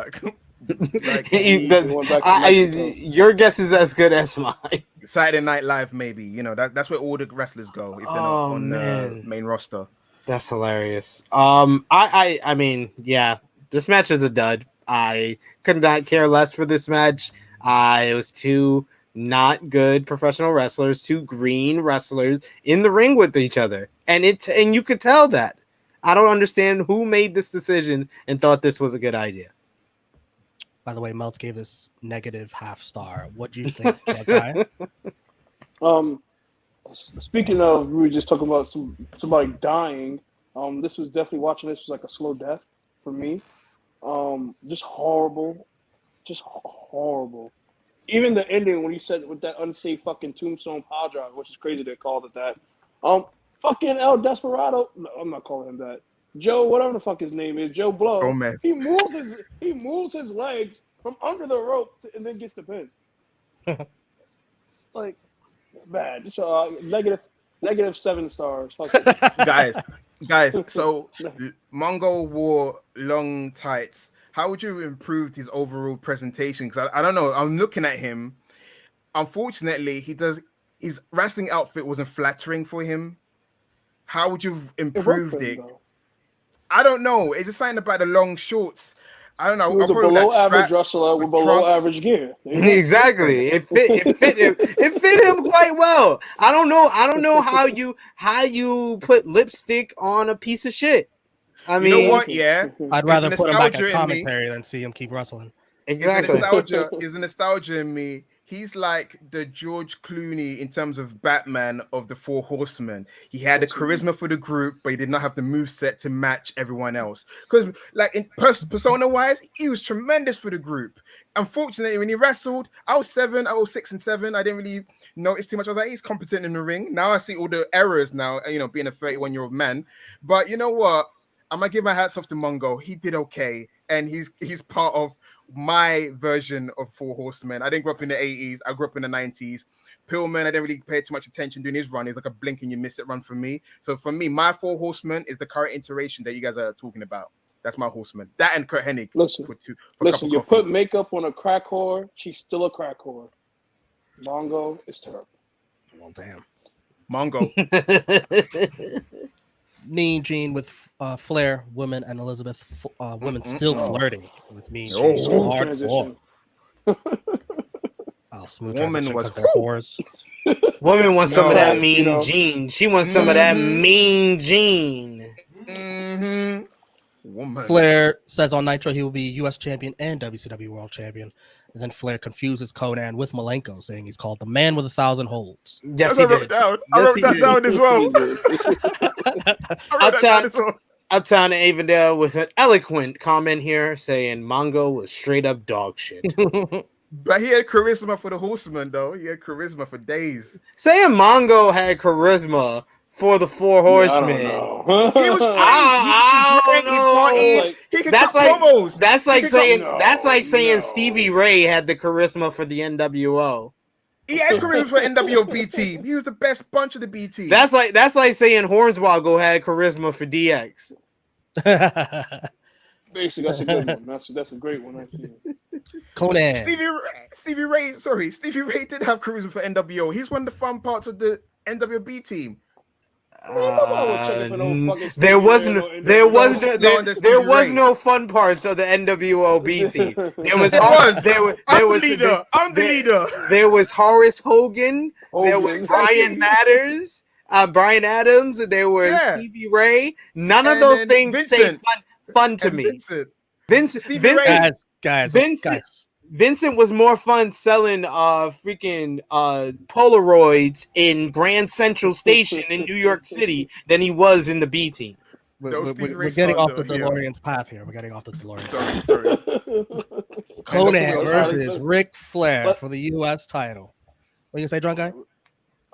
Your guess is as good as mine. Saturday Night Live, maybe. You know, that's where all the wrestlers go if they're not on the main roster. That's hilarious. I mean, yeah, this match was a dud. I could not care less for this match. It was two not good professional wrestlers, two green wrestlers in the ring with each other, and you could tell that. I don't understand who made this decision and thought this was a good idea. By the way, Meltz gave this -0.5 star. What do you think, guy? Speaking of, we were just talking about somebody dying. This was definitely, watching this was like a slow death for me. Just horrible. Even the ending when he said with that unsafe fucking tombstone pile driver, which is crazy they called it that. Fucking El Desperado. No, I'm not calling him that. Joe, whatever the fuck his name is, Joe Blow. Gomez. He moves his legs from under the rope and then gets the pin. Like, bad. So, negative 7 stars. Fuck it. guys. So Mongo wore long tights. How would you improve his overall presentation? Because I don't know. I'm looking at him. Unfortunately, his wrestling outfit wasn't flattering for him. How would you have improved it? I don't know. It's just something about the long shorts. I don't know. He was a below average wrestler with below average gear. Exactly. It fit him quite well. I don't know how you put lipstick on a piece of shit. I mean, you know what? Yeah, I'd rather put him back at commentary than see him keep wrestling. Exactly. Is the nostalgia in me. He's like the George Clooney in terms of Batman of the Four Horsemen. He had the charisma for the group, but he did not have the moveset to match everyone else. Because, like, in persona-wise, he was tremendous for the group. Unfortunately, when he wrestled, I was 6 and 7. I didn't really notice too much. I was like, he's competent in the ring. Now I see all the errors now, being a 31-year-old man. But you know what? I'm going to give my hats off to Mongo. He did okay. And he's part of my version of Four Horsemen. I didn't grow up in the 80s. I grew up in the 90s. Pillman, I didn't really pay too much attention during his run. He's like a blink and you miss it run for me. So for me, my Four Horsemen is the current iteration that you guys are talking about. That's my Horseman. That and Kurt Hennig. Listen, you put makeup on a crack whore, she's still a crack whore. Mongo is terrible. Well, damn. Mongo. Mean Gene with Flair, women, and Elizabeth, women still flirting with Mean Gene. Hardcore. Smooth woman was whores. Woman wants some of that Mean Gene. She wants some of that Mean Gene. Mm-hmm. Woman. Flair says on Nitro he will be U.S. champion and WCW World Champion. And then Flair confuses Conan with Malenko, saying he's called the man with 1,000 holds. Yes, he did. I wrote that down as well. Uptown and Avondale with an eloquent comment here saying Mongo was straight up dog shit. But he had charisma for the Horseman, though. He had charisma for days. Saying Mongo had charisma for the Four Horsemen. He was I don't know. He could cut promos. That's like saying Stevie Ray had the charisma for the NWO. He had charisma for NWO B team. He was the best bunch of the B team. That's like saying Hornswoggle had charisma for DX. Basically, that's a good one. That's a great one. Actually. Conan. Stevie Ray did have charisma for NWO. He's one of the fun parts of the NWB team. There was no fun parts of the NWO B team. I'm the leader. There was Horace Hogan. There was Brian Brian Adams. There was Stevie Ray. None of those things say fun to me. Vincent was more fun selling freaking Polaroids in Grand Central Station in New York City than he was in the B team. We're getting off the DeLorean's path here. We're getting off the DeLorean. Sorry. Conan versus Ric Flair for the U.S. title. What you say, drunk guy?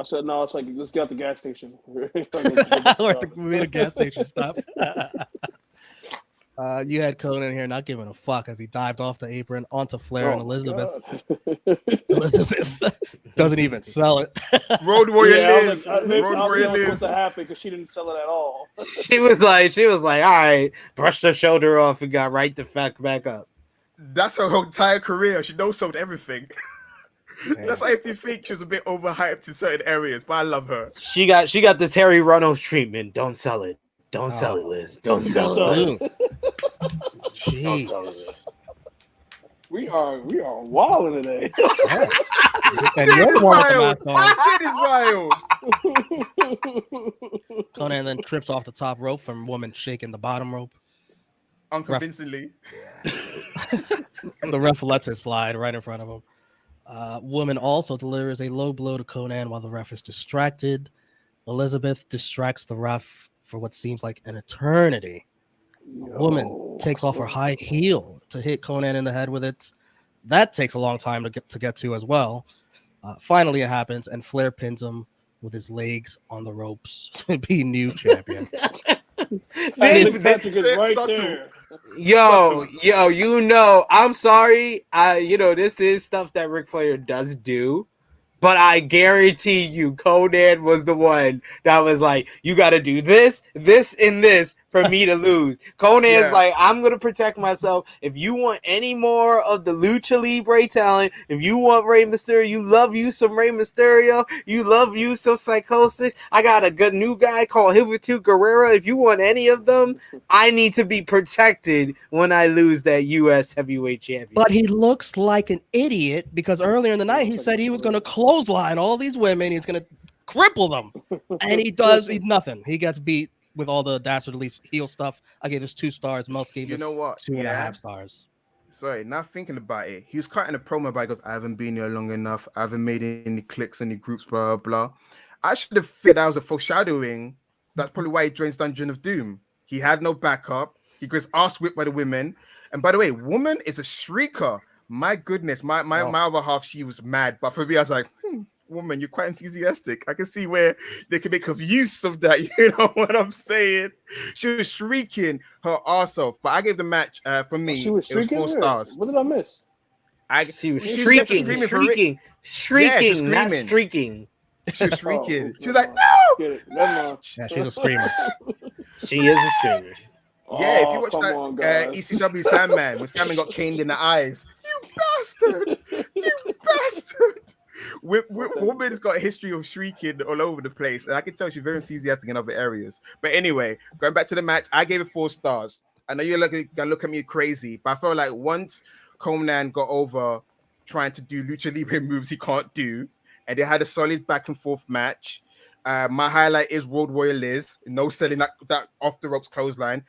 I said no. It's like let's get out the gas station. We're at a gas station stop. You had Conan here not giving a fuck as he dived off the apron onto Flair and Elizabeth. Elizabeth doesn't even sell it. Road Warrior Liz. Road Warrior Liz. To happen because she didn't sell it at all. She was like, all right, brushed her shoulder off and got right the fuck back up. That's her whole entire career. She no-sold everything. That's why I still think she was a bit overhyped in certain areas, but I love her. She got the Terry Runnels treatment. Don't sell it. Don't sell it, Liz. Don't sell it. Don't sell it, Liz. We are wilding today. And you're the one with the mask on. Shit is wild. Conan then trips off the top rope from woman shaking the bottom rope. Unconvincingly. The ref lets it slide right in front of him. Woman also delivers a low blow to Conan while the ref is distracted. Elizabeth distracts the ref for what seems like an eternity. Woman takes off her high heel to hit Conan in the head with it. That takes a long time to get to as well. Finally, it happens, and Flair pins him with his legs on the ropes to be new champion. Nick Patrick is right Subtle. there. Yo, you know, I'm sorry. This is stuff that Ric Flair does do. But I guarantee you, Conan was the one that was like, you got to do this, this, and this for me to lose. Conan's like, I'm going to protect myself. If you want any more of the Lucha Libre talent, if you want Rey Mysterio, you love you some Rey Mysterio, you love you some Psychosis. I got a good new guy called Hilberto Guerrero. If you want any of them, I need to be protected when I lose that U.S. Heavyweight Championship. But he looks like an idiot because earlier in the night he said he was going to clothesline all these women. He's going to cripple them. And he does nothing. He gets beat with all the dastardly heel stuff. I gave us 2 stars. Meltz gave us 2.5 stars. Sorry, now thinking about it, he was cutting a promo by goes, I haven't been here long enough. I haven't made any clicks, any groups, blah, blah. I should have figured that was a foreshadowing. That's probably why he joins Dungeon of Doom. He had no backup. He gets ass whipped by the women. And by the way, woman is a shrieker. My goodness, my other half, she was mad. But for me, I was like, woman, you're quite enthusiastic. I can see where they can make use of that. You know what I'm saying? She was shrieking her ass off. But I gave the match, for me, She was it was shrieking? 4 stars. What did I miss? She was she was shrieking, screaming for shrieking, shrieking, not screaming. streaking. She was shrieking. Oh, She was like, Get no! it. Never mind. Yeah, she's a screamer. She is a screamer. Yeah, if you watch come that on, guys. ECW Sandman, when Sandman got caned in the eyes, you bastard! You bastard! Woman's got a history of shrieking all over the place, and I can tell she's very enthusiastic in other areas. But anyway, going back to the match, I gave it 4 stars. I know you're gonna look at me crazy, but I felt like once Conan got over trying to do Lucha Libre moves he can't do, and they had a solid back and forth match. My highlight is Road Warrior Liz, no selling that off the ropes clothesline.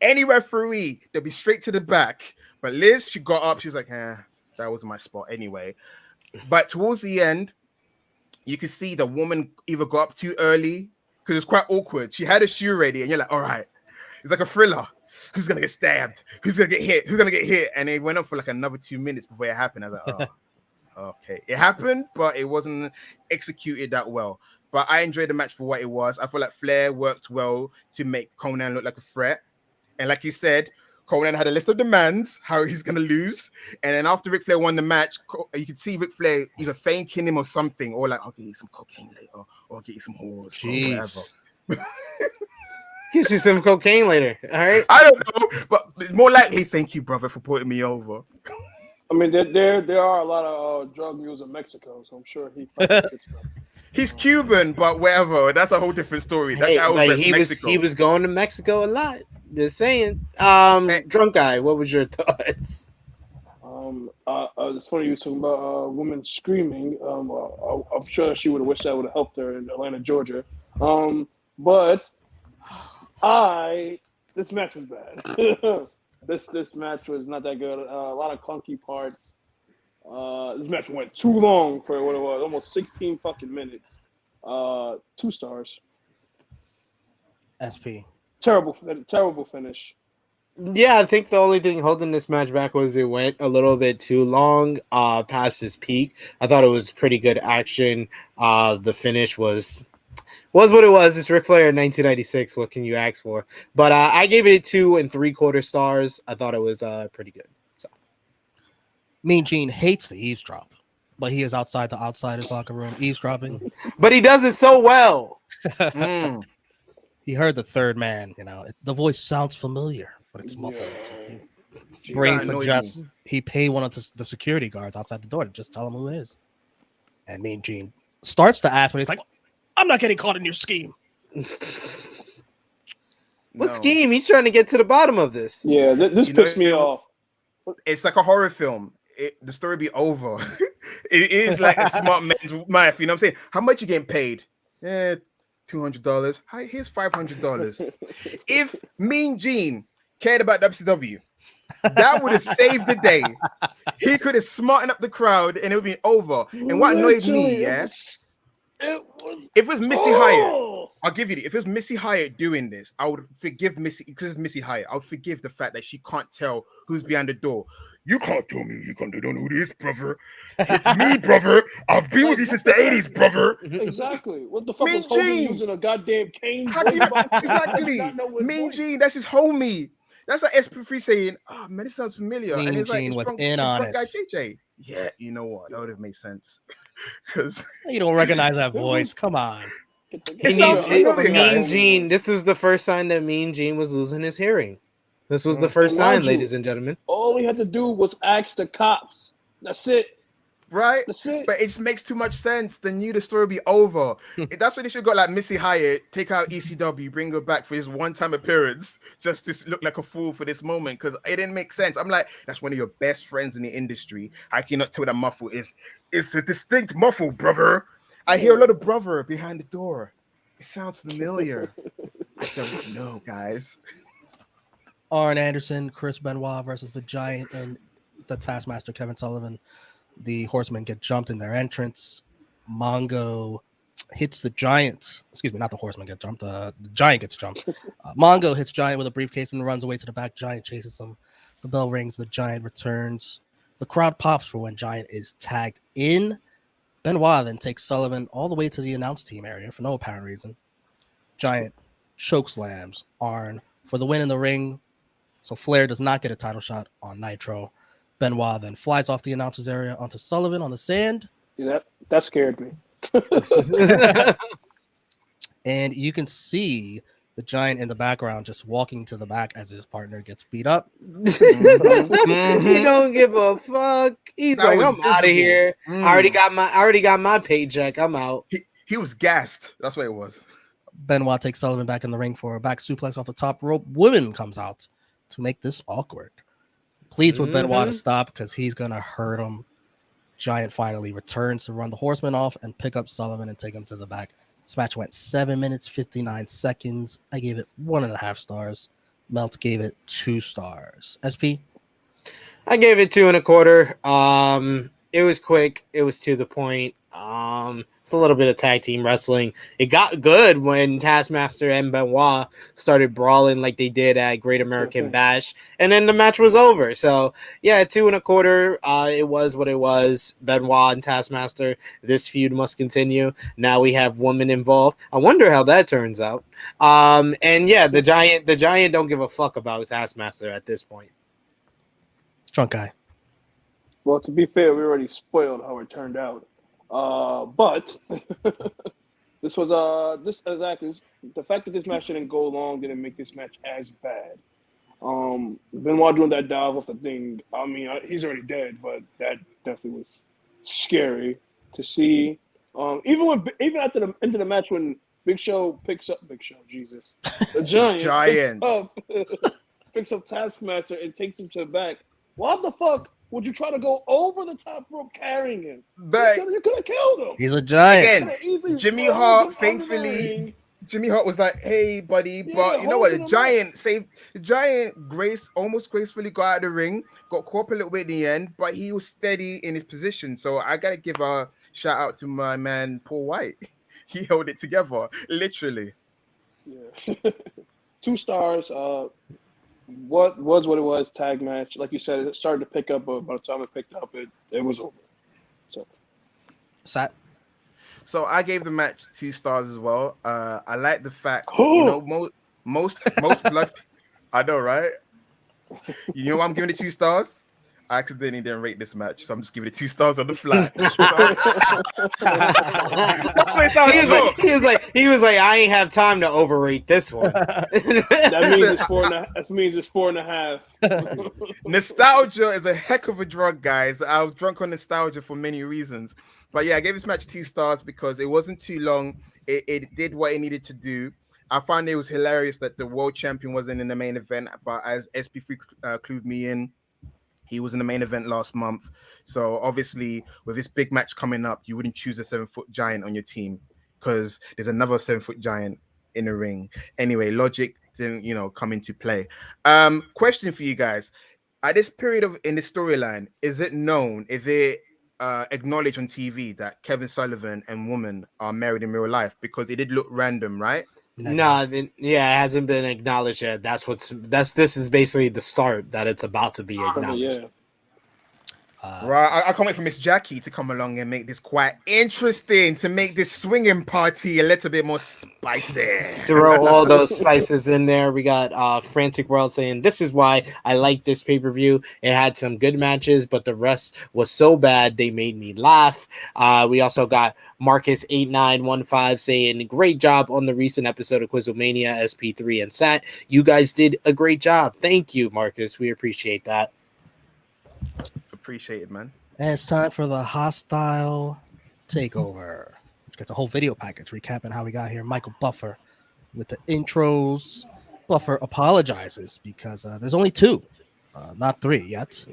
Any referee, they'll be straight to the back. But Liz, she got up. She's like, that wasn't my spot anyway. But towards the end, you can see the woman either got up too early because it's quite awkward. She had a shoe ready, and you're like, all right. It's like a thriller. Who's going to get stabbed? Who's going to get hit? Who's going to get hit? And it went on for like another 2 minutes before it happened. I was like, okay. It happened, but it wasn't executed that well. But I enjoyed the match for what it was. I feel like Flair worked well to make Conan look like a threat. And like you said, Conan had a list of demands, how he's going to lose. And then after Ric Flair won the match, you could see Ric Flair either thanking him or something, or like, I'll get you some cocaine later, or I'll get you some whores, or whatever. Get you some cocaine later, all right? I don't know, but more likely, thank you, brother, for putting me over. I mean, there are a lot of drug mules in Mexico, so I'm sure he probably gets them. He's Cuban, but whatever. That's a whole different story. That guy he was going to Mexico a lot. Just saying. Drunk guy, what was your thoughts? It's funny you were talking about women screaming. I'm sure she would have wished that would have helped her in Atlanta, Georgia. But this match was bad. This match was not that good. A lot of clunky parts. This match went too long for what it was, almost 16 fucking minutes. 2 stars. SP. Terrible finish. Yeah, I think the only thing holding this match back was it went a little bit too long past its peak. I thought it was pretty good action. The finish was what it was. It's Ric Flair in 1996. What can you ask for? But I gave it 2 3/4 stars. I thought it was pretty good. So Mean Gene hates the eavesdrop, but he is outside the Outsiders locker room eavesdropping. But he does it so well. He heard the third man. The voice sounds familiar, but it's muffled. Brain suggests he paid one of the security guards outside the door to just tell him who it is. And Mean Gene starts to ask, but he's like, I'm not getting caught in your scheme. What scheme? He's trying to get to the bottom of this. Yeah, this pissed me off. It's like a horror film. The story be over. It is like a smart man's math. You know what I'm saying? How much you getting paid? $200. Hi, here's $500. If Mean Gene cared about WCW, that would have saved the day. He could have smartened up the crowd and it would be over. And what annoyed me, if it was Missy Hyatt, I'll give you if it was Missy Hyatt doing this, I would forgive Missy because it's Missy Hyatt. I would forgive the fact that she can't tell who's behind the door. You can't tell me you can't know who this, brother. It's me, brother. I've been with you since the 80s, brother. Exactly. What the fuck Mean was Hogan Gene. using a goddamn cane How do you voice box? I did exactly? not know his Mean voice. Gene, that's his homie. That's like SP3 saying, "Oh man, this sounds familiar." Mean and it's like Gene it's was drunk, in it's on drunk guy it. JJ. Yeah, you know what? That would have made sense. Because You don't recognize that voice. Come on. It sounds familiar, Mean guys. Gene. This was the first sign that Mean Gene was losing his hearing. This was the Mm. first And mind sign, you, ladies and gentlemen. All he had to do was ask the cops. That's it. Right? That's it. But it makes too much sense. Then the story will be over. That's what they should got like Missy Hyatt, take out ECW, bring her back for his one-time appearance, just to look like a fool for this moment, because it didn't make sense. I'm like, that's one of your best friends in the industry. I cannot tell that muffle is. It's a distinct muffle, brother. I hear a lot of brother behind the door. It sounds familiar. I don't know, guys. Arn Anderson, Chris Benoit versus the Giant and the Taskmaster Kevin Sullivan. The Horsemen get jumped in their entrance. Mongo hits the Giant. Excuse me, not the Horsemen get jumped. The Giant gets jumped. Mongo hits Giant with a briefcase and runs away to the back. Giant chases him. The bell rings. The Giant returns. The crowd pops for when Giant is tagged in. Benoit then takes Sullivan all the way to the announce team area for no apparent reason. Giant chokeslams Arn for the win in the ring. So Flair does not get a title shot on Nitro. Benoit then flies off the announcers area onto Sullivan on the sand. Yeah, that scared me. And you can see the Giant in the background just walking to the back as his partner gets beat up. He don't give a fuck. He's That like, was I'm out of visible. here. I already got my paycheck. I'm out. He was gassed. That's what it was. Benoit takes Sullivan back in the ring for a back suplex off the top rope. Woman comes out to make this awkward. Pleads with Benoit to stop because he's going to hurt him. Giant finally returns to run the Horseman off and pick up Sullivan and take him to the back. This match went 7 minutes, 59 seconds. I gave it 1.5 stars. Melt gave it 2 stars. SP? I gave it 2.25. It was quick. It was to the point. It's a little bit of tag team wrestling. It got good when Taskmaster and Benoit started brawling like they did at Great American Bash, and then the match was over. So yeah, 2.25. It was what it was. Benoit and Taskmaster. This feud must continue. Now we have women involved. I wonder how that turns out. And yeah, the Giant don't give a fuck about Taskmaster at this point. Drunk guy. Well, to be fair, we already spoiled how it turned out. But this was this exactly the fact that this match didn't go long didn't make this match as bad. Benoit doing that dive off the thing. I mean, he's already dead, but that definitely was scary to see. Even after the end of the match when Big Show, Jesus, the Giant. Picks up Taskmaster and takes him to the back. Why the fuck would you try to go over the top rope carrying him? But You could have killed him. He's a Giant. again, Jimmy Hart, thankfully, Jimmy Hart was like, "Hey, buddy," but you know what? The Giant almost gracefully got out of the ring, got caught up a little bit in the end, but he was steady in his position. So I gotta give a shout out to my man Paul White. He held it together, literally. Yeah. 2 stars. What was what it was, tag match. Like you said, it started to pick up, but by the time it picked up, it was over. So Sat. So I gave the match 2 stars as well. I like the fact, you know, most blood. I know, right? You know why I'm giving it 2 stars? I accidentally didn't rate this match, so I'm just giving it 2 stars on the flat. That's what it sounds like. He was like, I ain't have time to overrate this one. that means it's 4.5. That means it's 4.5. Nostalgia is a heck of a drug, guys. I was drunk on nostalgia for many reasons. But yeah, I gave this match 2 stars because it wasn't too long. It did what it needed to do. I found it was hilarious that the world champion wasn't in the main event, but as SP3 clued me in, he was in the main event last month. So obviously, with this big match coming up, you wouldn't choose a 7-foot giant on your team because there's another 7-foot giant in the ring. Anyway, logic didn't, come into play. Question for you guys. At this period in the storyline, is it acknowledged on TV that Kevin Sullivan and woman are married in real life? Because it did look random, right? It hasn't been acknowledged yet. This is basically the start that it's about to be acknowledged. Yeah. Right, I can't wait for Miss Jackie to come along and make this quite interesting, to make this swinging party a little bit more spicy. Throw all those spices in there. We got Frantic World saying, "This is why I like this pay-per-view. It had some good matches, but the rest was so bad they made me laugh." We also got Marcus8915 saying, "Great job on the recent episode of Quizlemania, SP3 and Sat. You guys did a great job." Thank you, Marcus. We appreciate that. Appreciate it, man. And it's time for the hostile takeover, which gets a whole video package recapping how we got here. Michael Buffer with the intros. Buffer apologizes because there's only two, not three yet.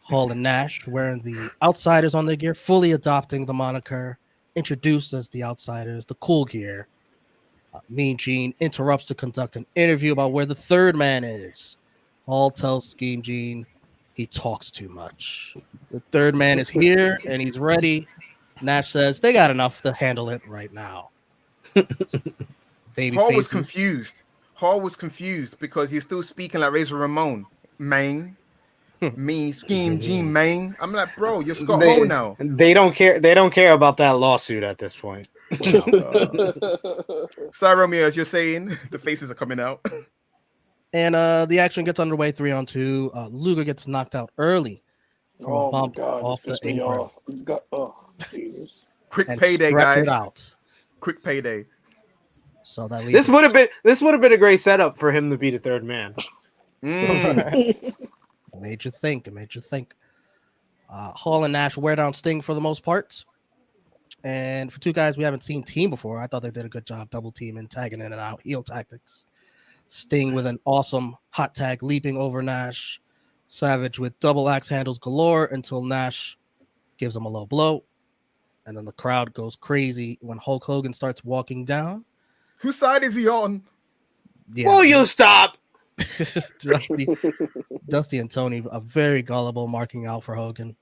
Hall and Nash wearing the Outsiders on their gear, fully adopting the moniker, introduced as the Outsiders, the cool gear. Mean Gene interrupts to conduct an interview about where the third man is. Hall tells Scheme Gene he talks too much. The third man is here and he's ready. Nash says they got enough to handle it right now. Hall was confused. Hall was confused because he's still speaking like Razor Ramon. Main. Me, Scheme Gene, main. I'm like, bro, you're Scott Hall now. They don't care. They don't care about that lawsuit at this point. Sorry, Romeo, as you're saying, the faces are coming out. And the action gets underway 3-on-2. Luger gets knocked out early from a bump off the apron. Jesus. Quick payday, guys. Out. Quick payday. So that this would have been a great setup for him to be the third man. Made you think. Hall and Nash wear down Sting for the most part. And for two guys we haven't seen team before, I thought they did a good job double teaming, tagging in and out, heel tactics. Sting with an awesome hot tag leaping over Nash. Savage with double axe handles galore until Nash gives him a low blow. And then the crowd goes crazy when Hulk Hogan starts walking down. Whose side is he on? Yeah. Will you stop? Dusty and Tony are very gullible, marking out for Hogan.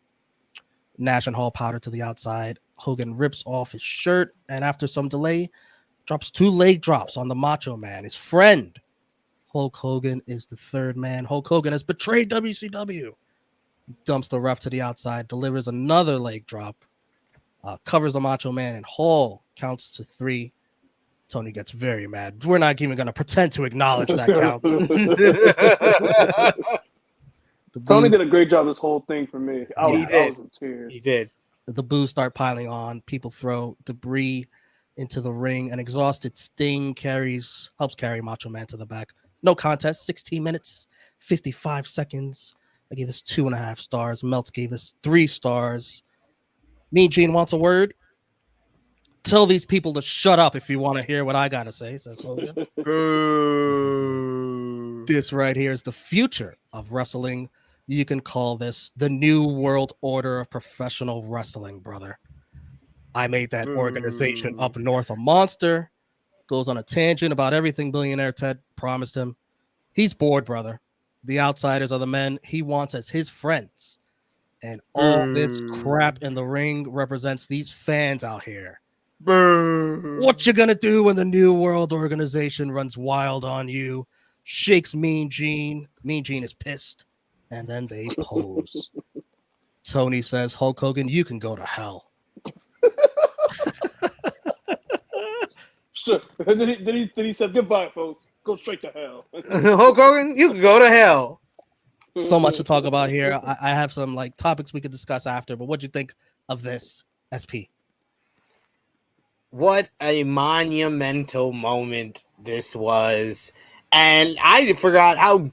Nash and Hall powder to the outside. Hogan rips off his shirt and after some delay, drops two leg drops on the Macho Man, his friend. Hulk Hogan is the third man. Hulk Hogan has betrayed WCW. He dumps the ref to the outside, delivers another leg drop, covers the Macho Man, and Hall counts to 3. Tony gets very mad. We're not even going to pretend to acknowledge that count. Tony did a great job this whole thing for me. I was in tears. He did. The boos start piling on. People throw debris into the ring. An exhausted Sting helps carry Macho Man to the back. No contest. 16 minutes, 55 seconds. I gave this 2.5 stars. Meltz gave this 3 stars. Mean Gene wants a word. Tell these people to shut up if you want to hear what I gotta say, says Hogan. This right here is the future of wrestling. You can call this the new world order of professional wrestling, brother. I made that organization up north a monster. Goes on a tangent about everything billionaire Ted promised him. He's bored, brother. The Outsiders are the men he wants as his friends. And all this crap in the ring represents these fans out here. What you gonna do when the new world organization runs wild on you? Shakes Mean Gene. Mean Gene is pissed. And then they pose. Tony says, Hulk Hogan, you can go to hell. Sure. Then he said, goodbye, folks. Go straight to hell. Hulk Hogan, you can go to hell. So much to talk about here. I have some topics we could discuss after, but what'd you think of this, SP? What a monumental moment this was. And I forgot how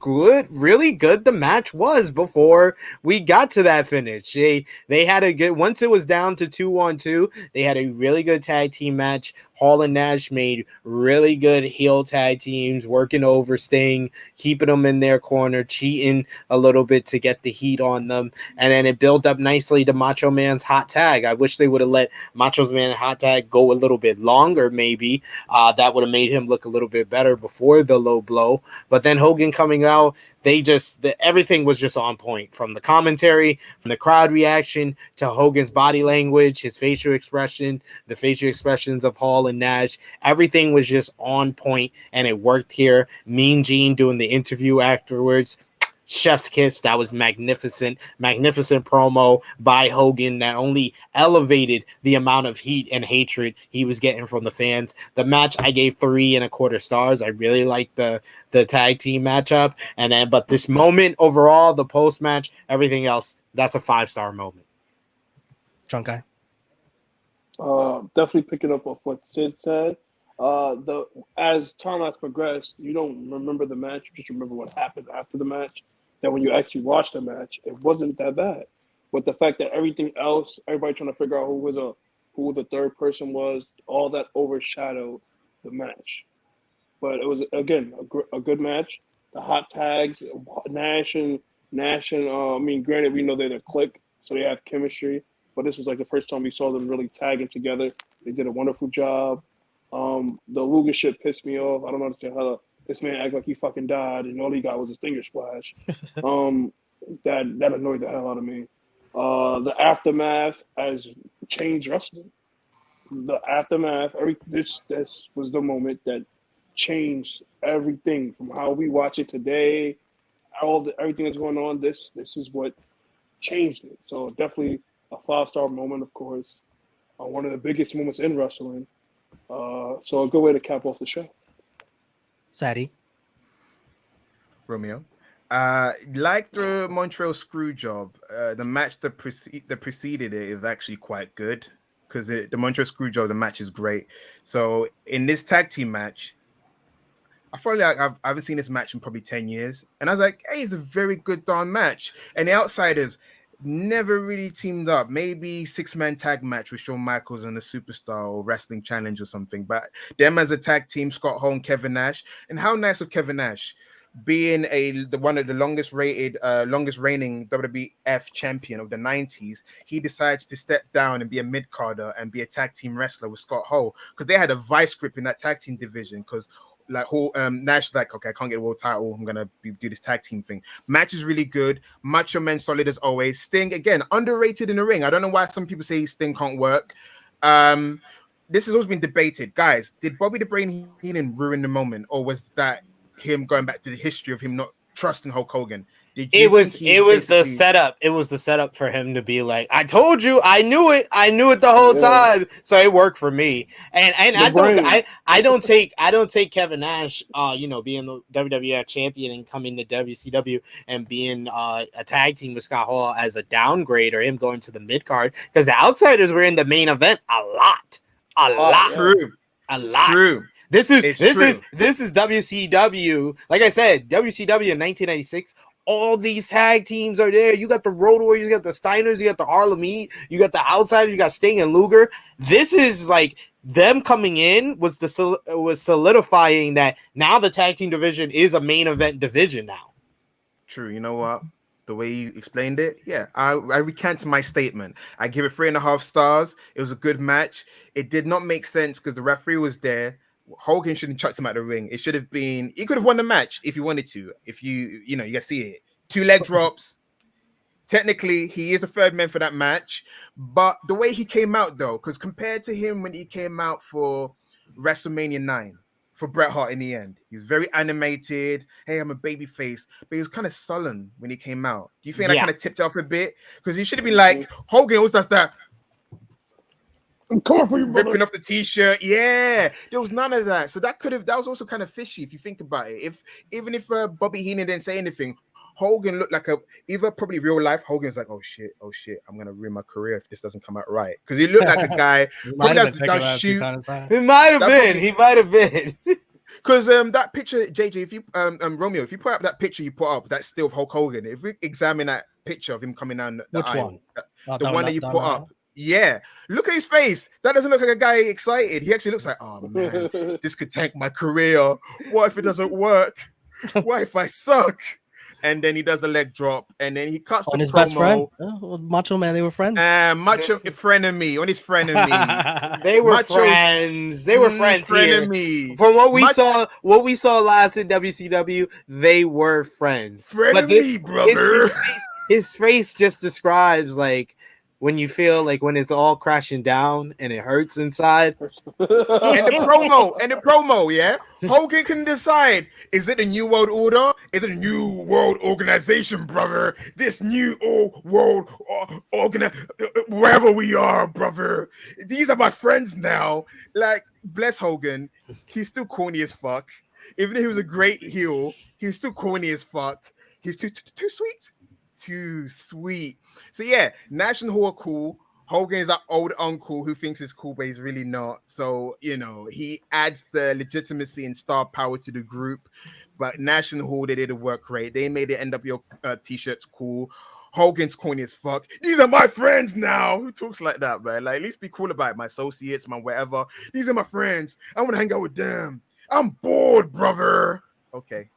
really good the match was before we got to that finish. They had a good, once it was down to 2-on-2, they had a really good tag team match. Hall and Nash made really good heel tag teams, working over Sting, keeping them in their corner, cheating a little bit to get the heat on them. And then it built up nicely to Macho Man's hot tag. I wish they would have let Macho Man's hot tag go a little bit longer, maybe. That would have made him look a little bit better before the low blow. But then Hogan coming out, everything was just on point, from the commentary, from the crowd reaction to Hogan's body language, his facial expression, the facial expressions of Hall and Nash. Everything was just on point, and it worked here. Mean Gene doing the interview afterwards. chef's kiss. That was magnificent promo by Hogan that only elevated the amount of heat and hatred he was getting from the fans. The match I gave 3.25 stars. I really liked the tag team matchup, but this moment overall, the post match, everything else, that's a 5-star moment. Drunk guy. Definitely picking up off what Sid said. As time has progressed, you don't remember the match, you just remember what happened after the match. That when you actually watch the match, it wasn't that bad. But the fact that everything else, everybody trying to figure out who the third person was, all that overshadowed the match. But it was, again, a good match. The hot tags, Nash and granted, we know they're the clique, so they have chemistry. But this was like the first time we saw them really tagging together. They did a wonderful job. The Luger shit pissed me off. I don't understand how this man act like he fucking died and all he got was a stinger splash. That annoyed the hell out of me. The aftermath has changed wrestling. The aftermath, this was the moment that changed everything from how we watch it today. Everything that's going on. This is what changed it. So definitely a 5-star moment, of course. One of the biggest moments in wrestling. So a good way to cap off the show. Sadie. Romeo. Like the Montreal screw job, the match that preceded it is actually quite good because the Montreal screw job, the match is great. So in this tag team match, I feel like I haven't seen this match in probably 10 years. And I was like, hey, it's a very good darn match. And the Outsiders never really teamed up. Maybe 6-man tag match with Shawn Michaels and the Superstar or Wrestling Challenge or something. But them as a tag team, Scott Hall and Kevin Nash. And how nice of Kevin Nash being one of the longest reigning WWF champion of the 90s. He decides to step down and be a mid-carder and be a tag team wrestler with Scott Hall because they had a vice grip in that tag team division because like Nash like, okay, I can't get a world title. I'm gonna do this tag team thing. Match is really good. Macho Man solid as always. Sting again underrated in the ring. I don't know why some people say Sting can't work. This has always been debated, guys. Did Bobby the Brain Heenan ruin the moment, or was that him going back to the history of him not trusting Hulk Hogan? It was the setup. It was the setup for him to be like, I told you, I knew it the whole time. So it worked for me. And I don't take Kevin Nash, being the WWF champion and coming to WCW and being a tag team with Scott Hall as a downgrade or him going to the mid card because the Outsiders were in the main event a lot. True. A lot. True. This is WCW. Like I said, WCW in 1996. All these tag teams are there. You got the Road Warriors, you got the Steiners, you got the Harlem Heat, you got the Outsiders, you got Sting and Luger. This is like them coming in was solidifying that now the tag team division is a main event division now. True. You know what? The way you explained it, yeah, I recant my statement. I give it 3.5 stars. It was a good match. It did not make sense because the referee was there. Hogan shouldn't chucked him out of the ring. It should have been, he could have won the match if he wanted to. If you can see it. 2 leg drops. Technically, he is the third man for that match. But the way he came out, though, because compared to him when he came out for WrestleMania 9, for Bret Hart in the end, he was very animated. Hey, I'm a baby face. But he was kind of sullen when he came out. Do you think that kind of tipped off a bit? Because he should have been like, Hogan always does that. I'm coming for you, brother. Ripping off the t-shirt. Yeah, there was none of that. So that was also kind of fishy if you think about it. Even if Bobby Heenan didn't say anything, Hogan looked like probably real life. Hogan's like, oh shit, I'm gonna ruin my career if this doesn't come out right. Because he looked like a guy does shoot. He might have been. Because that picture, JJ, if you Romeo, if you put up that picture you put up, that's still of Hulk Hogan. If we examine that picture of him coming down the aisle, the one that you put up. Yeah, look at his face. That doesn't look like a guy excited. He actually looks like, oh man, this could tank my career. What if it doesn't work? What if I suck? And then he does a leg drop, and then he cuts on the his promo. best friend. Macho Man, they were friends. Macho frenemy on his frenemy. They were friends. They were friends here. Frenemy. From what we saw last in WCW, they were friends. Frenemy, brother. His face just describes like when you feel like when it's all crashing down and it hurts inside. And the promo, yeah. Hogan can decide: is it a new world order? Is it a new world organization, brother? This new world wherever we are, brother. These are my friends now. Like, bless Hogan, he's still corny as fuck. Even if he was a great heel, he's still corny as fuck. He's too sweet. Too sweet. So yeah, Nash and Hall are cool. Hogan is that old uncle who thinks it's cool, but he's really not. So, he adds the legitimacy and star power to the group. But Nash and Hall, they did the work right. They made it end up your t-shirts cool. Hogan's corny as fuck. These are my friends now. Who talks like that, man? Like, at least be cool about it. My associates, my whatever. These are my friends. I want to hang out with them. I'm bored, brother. Okay.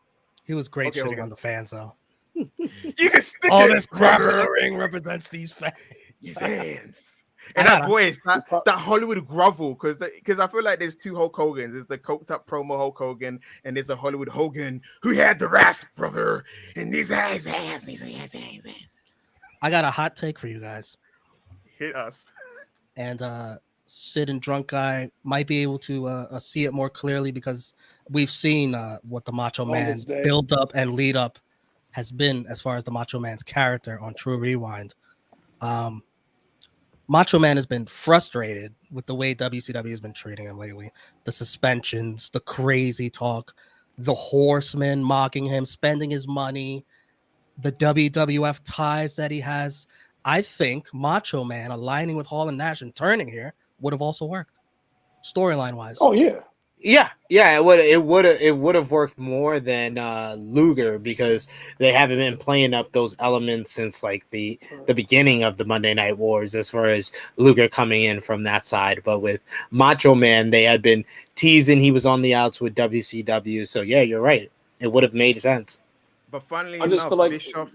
He was great shitting on the fans, though. You can stick all it, this crap in brother. the ring represents these fans. Fans. And that voice, that Hollywood grovel, because I feel like there's two Hulk Hogans. There's the coked up promo Hulk Hogan, and there's a Hollywood Hogan who had the rasp, brother. And these ass. I got a hot take for you guys. Hit us. And Sid and Drunk Guy might be able to see it more clearly because we've seen what the Macho Man build up and lead up has been as far as the Macho Man's character on True Rewind. Macho Man has been frustrated with the way WCW has been treating him lately. The suspensions, the crazy talk, the Horsemen mocking him, spending his money, the WWF ties that he has. I think Macho Man aligning with Hall and Nash and turning here would have also worked, storyline wise. Oh yeah. Yeah, it would have worked more than Luger because they haven't been playing up those elements since like the beginning of the Monday Night Wars as far as Luger coming in from that side. But with Macho Man, they had been teasing he was on the outs with WCW. So yeah, you're right. It would have made sense. But funnily I just enough, feel like Bischoff...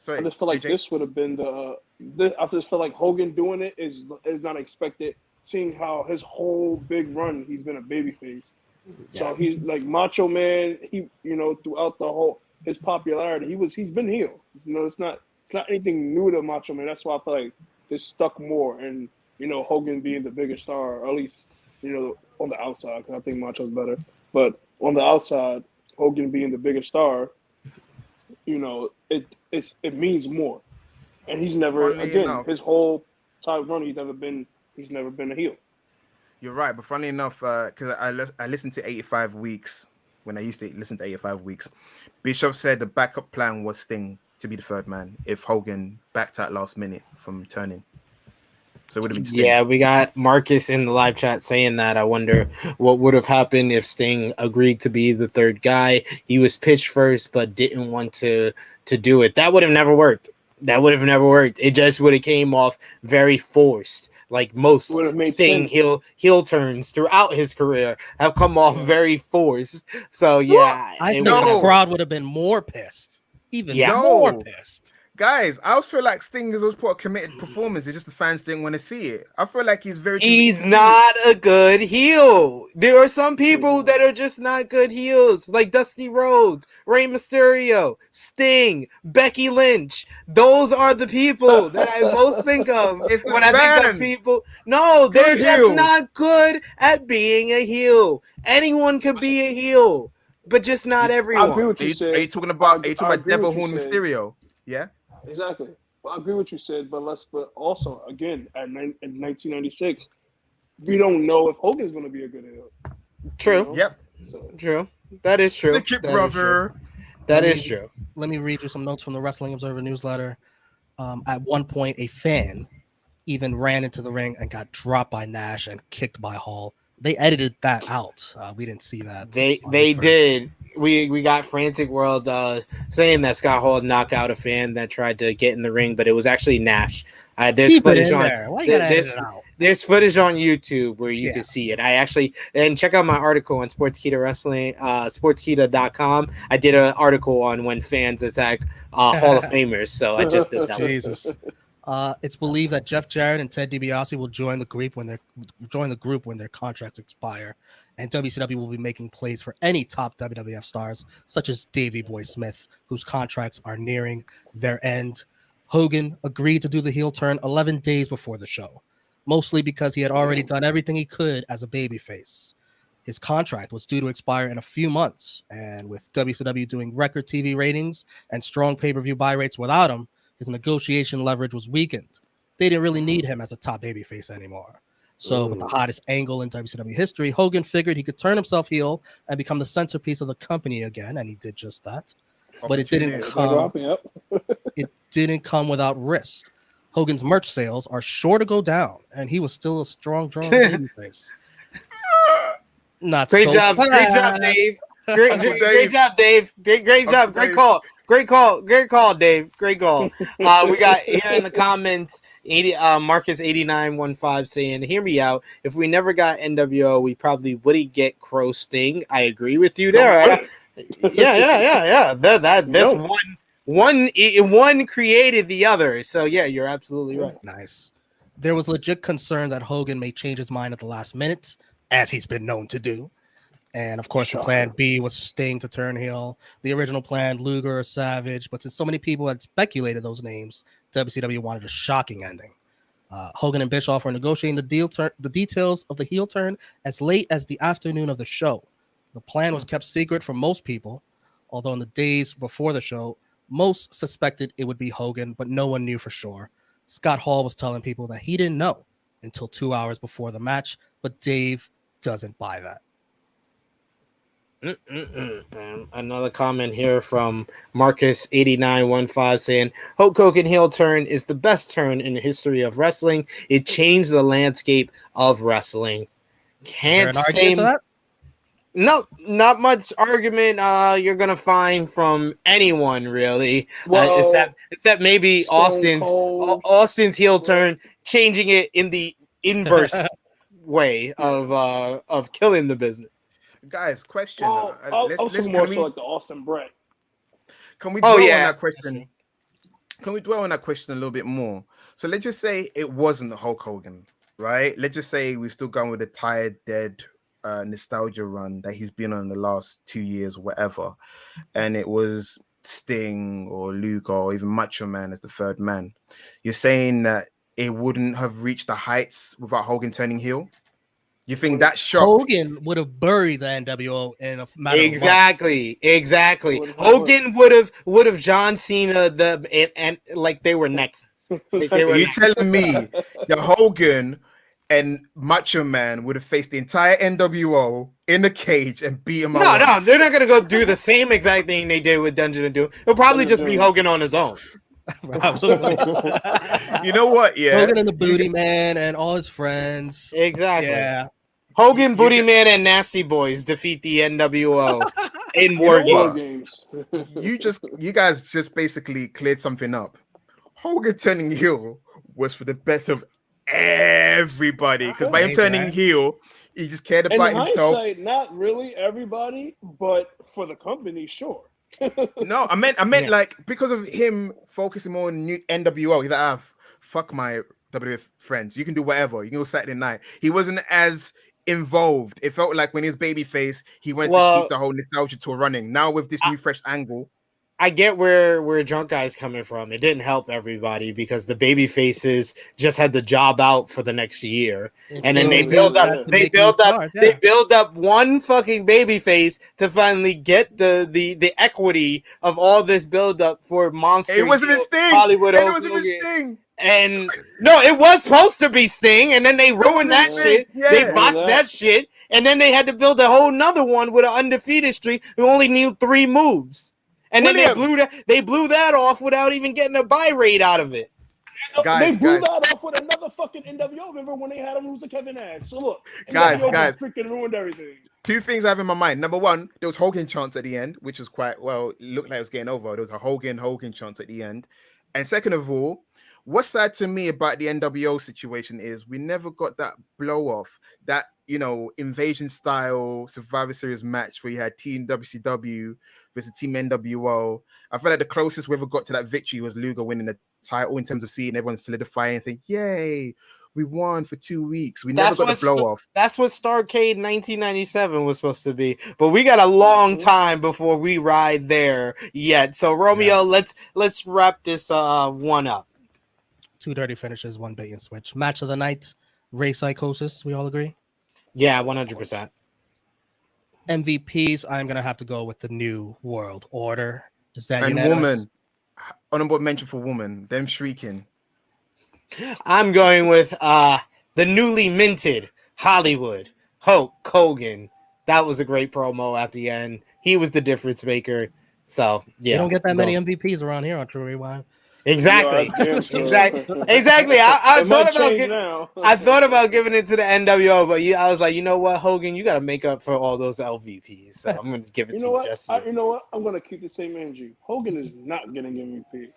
I just feel like this would have been I just feel like Hogan doing it is not expected. Seeing how his whole big run, he's been a babyface. Yeah. So he's like Macho Man. He, throughout the whole his popularity, he's been heel. It's not anything new to Macho Man. That's why I feel like this stuck more. And Hogan being the bigger star, or at least on the outside, because I think Macho's better. But on the outside, Hogan being the bigger star, it means more. And he's never his whole time run, he's never been a heel. You're right, but funny enough, because I listened to 85 Weeks when I used to listen to 85 Weeks. Bischoff said the backup plan was Sting to be the third man if Hogan backed out last minute from turning. So it would have been Sting. Yeah, we got Marcus in the live chat saying that. I wonder what would have happened if Sting agreed to be the third guy. He was pitched first, but didn't want to do it. That would have never worked. It just would have came off very forced. Like most Sting heel turns throughout his career have come off very forced. So yeah, I think the crowd would have been more pissed. More pissed. Guys, I also feel like Sting has always put a committed performance. It's just the fans didn't want to see it. I feel like he's not a good heel. There are some people that are just not good heels, like Dusty Rhodes, Rey Mysterio, Sting, Becky Lynch. Those are the people that I most think of when I think of people. No, they're just not good at being a heel. Anyone could be a heel, but just not everyone. I agree with you, are you talking about Devil Horn Mysterio? Yeah. Exactly. Well, I agree with what you said, but also again in 1996, we don't know if Hogan's going to be a good heel. True. Yep. True. That is true. Stick it, brother. That is true. Let me read you some notes from the Wrestling Observer newsletter. At one point, a fan even ran into the ring and got dropped by Nash and kicked by Hall. They edited that out. We didn't see that. They did. We got Frantic World saying that Scott Hall knocked out a fan that tried to get in the ring, but it was actually Nash. There's footage on there. Why you gotta edit it out? There's footage on YouTube where you can see it. And check out my article on Sportskeeda Wrestling, sportskeeda.com. I did an article on when fans attack Hall of Famers, so I just did that. Jesus. It's believed that Jeff Jarrett and Ted DiBiase will join the group when their contracts expire, and WCW will be making plays for any top WWF stars, such as Davey Boy Smith, whose contracts are nearing their end. Hogan agreed to do the heel turn 11 days before the show, mostly because he had already done everything he could as a babyface. His contract was due to expire in a few months, and with WCW doing record TV ratings and strong pay-per-view buy rates without him, his negotiation leverage was weakened. They didn't really need him as a top babyface anymore. So, with the hottest angle in WCW history, Hogan figured he could turn himself heel and become the centerpiece of the company again, and he did just that. But it didn't come. It didn't come without risk. Hogan's merch sales are sure to go down, and he was still a strong draw babyface. Not Great so job, fast. great job, Dave. Great job, Dave. Great job, great call. Great call, Dave. Great call. We got here in the comments, Marcus8915 saying, "Hear me out. If we never got NWO, we probably wouldn't get Crow Sting." I agree with you there. Yeah. That's one created the other. So yeah, you're absolutely right. Nice. There was legit concern that Hogan may change his mind at the last minute, as he's been known to do. And of course, the plan B was Sting to turn heel. The original plan, Luger or Savage. But since so many people had speculated those names, WCW wanted a shocking ending. Hogan and Bischoff were negotiating the details of the heel turn as late as the afternoon of the show. The plan was kept secret from most people, although in the days before the show, most suspected it would be Hogan, but no one knew for sure. Scott Hall was telling people that he didn't know until 2 hours before the match, but Dave doesn't buy that. Another comment here from Marcus8915 saying, Hulk Hogan heel turn is the best turn in the history of wrestling. It changed the landscape of wrestling. Can't say that? No, not much argument you're gonna find from anyone really. Well, except maybe Austin's heel turn, changing it in the inverse way of killing the business. Guys, question. Well, let's more so like the Austin Brett. Can we dwell on that question? Can we dwell on that question a little bit more? So let's just say it wasn't the Hulk Hogan, right? Let's just say we're still going with the tired, dead nostalgia run that he's been on the last 2 years, whatever, and it was Sting or Luke or even Macho Man as the third man. You're saying that it wouldn't have reached the heights without Hogan turning heel? You think that shock? Hogan would have buried the NWO in a matter of months. Exactly. Hogan would have John Cena and like they were nexus. You telling me that Hogan and Macho Man would have faced the entire NWO in the cage and beat him up? No, they're not gonna go do the same exact thing they did with Dungeon and Doom. It'll probably just be Hogan on his own. You know what? Yeah, Hogan and the Booty Man and all his friends. Exactly. Yeah. Hogan, Booty Man, and Nasty Boys defeat the NWO in War Games. You guys just basically cleared something up. Hogan turning heel was for the best of everybody, because by him turning heel, he just cared about himself. Hindsight, not really everybody, but for the company, sure. No, I meant like because of him focusing more on new NWO. He's like, fuck my WWF friends. You can do whatever. You can go Saturday night. He wasn't as involved. It felt like when he was babyface, he wanted to keep the whole nostalgia tour running. Now with this new fresh angle, I get where Drunk Guy's coming from. It didn't help everybody because the baby faces just had the job out for the next year, and then they build up one fucking baby face to finally get the equity of all this build up for Monster. It wasn't a Sting. Hollywood. It wasn't a Sting. And no, it was supposed to be Sting, and then they ruined that shit. Yeah, they botched that shit, and then they had to build a whole nother one with an undefeated streak who only knew 3 moves. And then they blew that off without even getting a buy rate out of it. They blew that off with another fucking NWO. Remember when they had him lose to Kevin Nash? So look, guys, freaking ruined everything. 2 things I have in my mind. Number one, there was Hogan chants at the end, which was quite well. It looked like it was getting over. There was a Hogan chants at the end. And second of all, what's sad to me about the NWO situation is we never got that blow off, that invasion style Survivor Series match where you had Team WCW versus Team NWO. I feel like the closest we ever got to that victory was Luger winning the title in terms of seeing everyone solidify and think, yay, We won for 2 weeks. We never got the blow off. That's what Starrcade 1997 was supposed to be. But we got a long time before we ride there yet. So Romeo, let's wrap this one up. 2 dirty finishes, 1 bait and switch. Match of the night, Rey Psychosis. We all agree? Yeah, 100%. MVPs, I'm gonna have to go with the New World Order. Is that and unanimous? woman? Honorable mention for woman. Them shrieking. I'm going with the newly minted Hollywood Hulk Hogan. That was a great promo at the end. He was the difference maker. So yeah, You don't get that many MVPs around here on True Rewind. Exactly. Yeah, damn sure. Exactly. I It might thought change now. I thought about giving it to the NWO, but I was like, you know what, Hogan, you got to make up for all those LVPs. So I'm going to give it You to know what? just you. You know what? I'm gonna keep the same energy. Hogan is not getting MVP.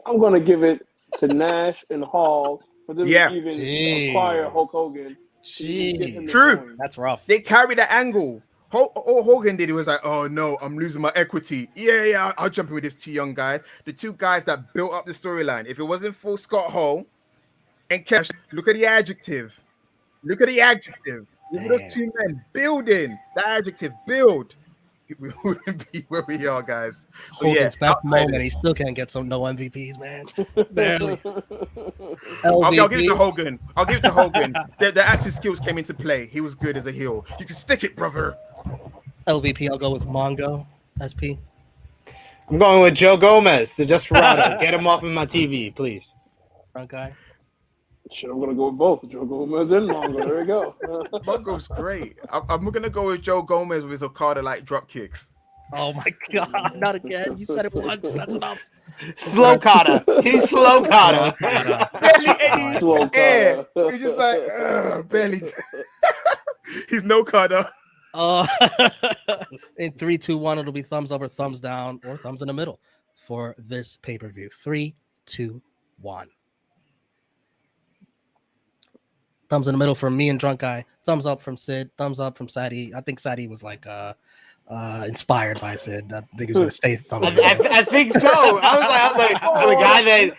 I'm gonna give it to Nash and Hall for them to even acquire Hulk Hogan. True. That's rough. They carried the angle. All Hogan did, he was like, oh no, I'm losing my equity. Yeah, I'll jump in with these 2 young guys. The 2 guys that built up the storyline. If it wasn't for Scott Hall and Cash, look at the adjective. Look at those 2 men building. The adjective, build. We wouldn't be where we are, guys. So Hogan's best moment, he still can't get no MVPs, man. Barely. I'll give it to Hogan. The acting skills came into play. He was good as a heel. You can stick it, brother. LVP, I'll go with Mongo. SP. I'm going with Joe Gomez, the Desperado. Get him off of my TV, please. Front guy. Shit, I'm gonna go with both Joe Gomez and Mongo. There we go. Mongo's great. I'm gonna go with Joe Gomez with his Okada like drop kicks. Oh my god, not again. You said it once. That's enough. Slow kata. He's slow kata. Barely any air. He's just like barely. He's no kata. In 3, 2, 1, it'll be thumbs up or thumbs down or thumbs in the middle for this pay-per-view. 3, 2, 1. Thumbs in the middle from me and Drunk Guy. Thumbs up from Sid. Thumbs up from Sadie. I think Sadie was like inspired by Sid. I think he's gonna stay thumbs up. I think so. I was like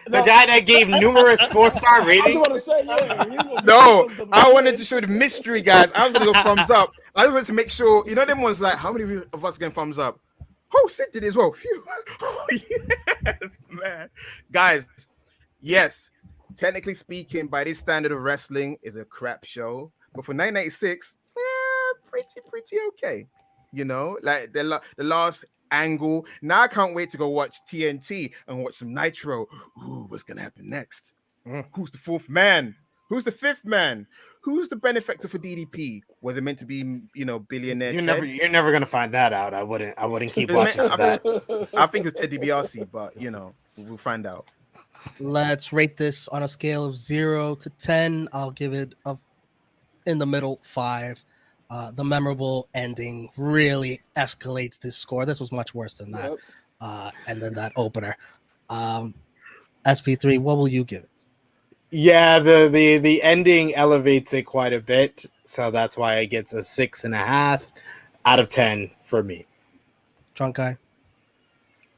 the guy that gave numerous 4-star ratings. No, I wanted to show the mystery, guys. I was gonna go thumbs up. I just wanted to make sure, them ones like, how many of us getting thumbs up? Oh, Sid did as well. Phew. Oh, yes, man. Guys, yes, technically speaking, by this standard of wrestling, is a crap show. But for 1996, pretty okay. Like the last angle. Now I can't wait to go watch TNT and watch some Nitro. Ooh, what's gonna happen next? Who's the 4th man? Who's the 5th man? Who's the benefactor for DDP? Was it meant to be, billionaire? You're never gonna find that out. I wouldn't keep watching for that. I think it's Ted DiBiase, but we'll find out. Let's rate this on a scale of 0 to 10. I'll give it in the middle 5. The memorable ending really escalates this score. This was much worse than that. And then that opener. SP3, what will you give it? Yeah, the ending elevates it quite a bit, so that's why it gets a 6.5 out of 10 for me. Drunk Guy.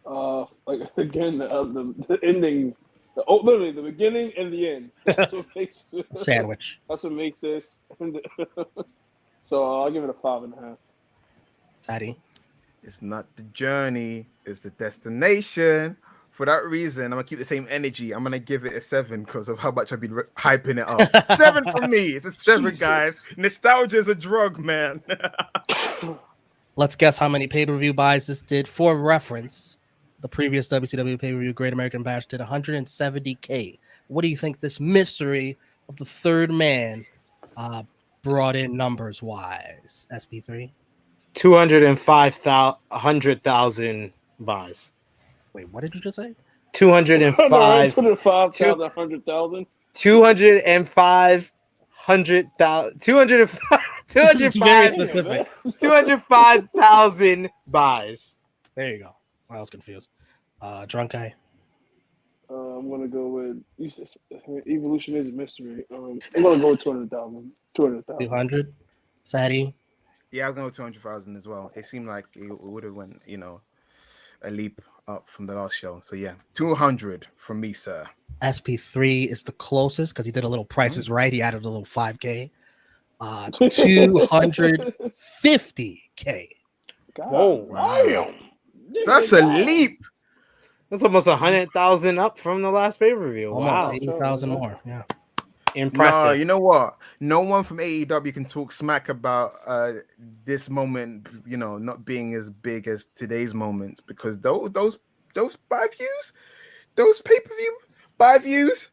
Like again, the ending, literally the beginning and the end. That's what makes sandwich. That's what makes this. So I'll give it a 5.5. Sadie. It's not the journey, it's the destination. For that reason, I'm gonna keep the same energy. I'm gonna give it a 7 because of how much I've been hyping it up. 7 for me. It's a 7, guys. Nostalgia is a drug, man. Let's guess how many pay-per-view buys this did. For reference, the previous WCW pay-per-view Great American Bash did 170K. What do you think this mystery of the 3rd man brought in numbers wise? SP3. 205,000 buys. Wait, what did you just say? 205. 205,000, 100,000. 205,000. 205,000 buys. There you go. I was confused. Drunk Guy. I'm gonna go with Evolution is a mystery. I'm gonna go with 200,000. 200. Sadie. Yeah, I was going with 200,000 as well. It seemed like it would have went, a leap up from the last show. So yeah, 200 from me, sir. SP3 is the closest because he did a little prices right. He added a little 5K. 250K. Whoa, That's a leap. That's almost 100,000 up from the last pay-per-view. Almost Wow. 80,000 more. Yeah. Impressive. No, you know what? No one from AEW can talk smack about this moment, not being as big as today's moments, because those 5 views, those pay-per-view 5 views,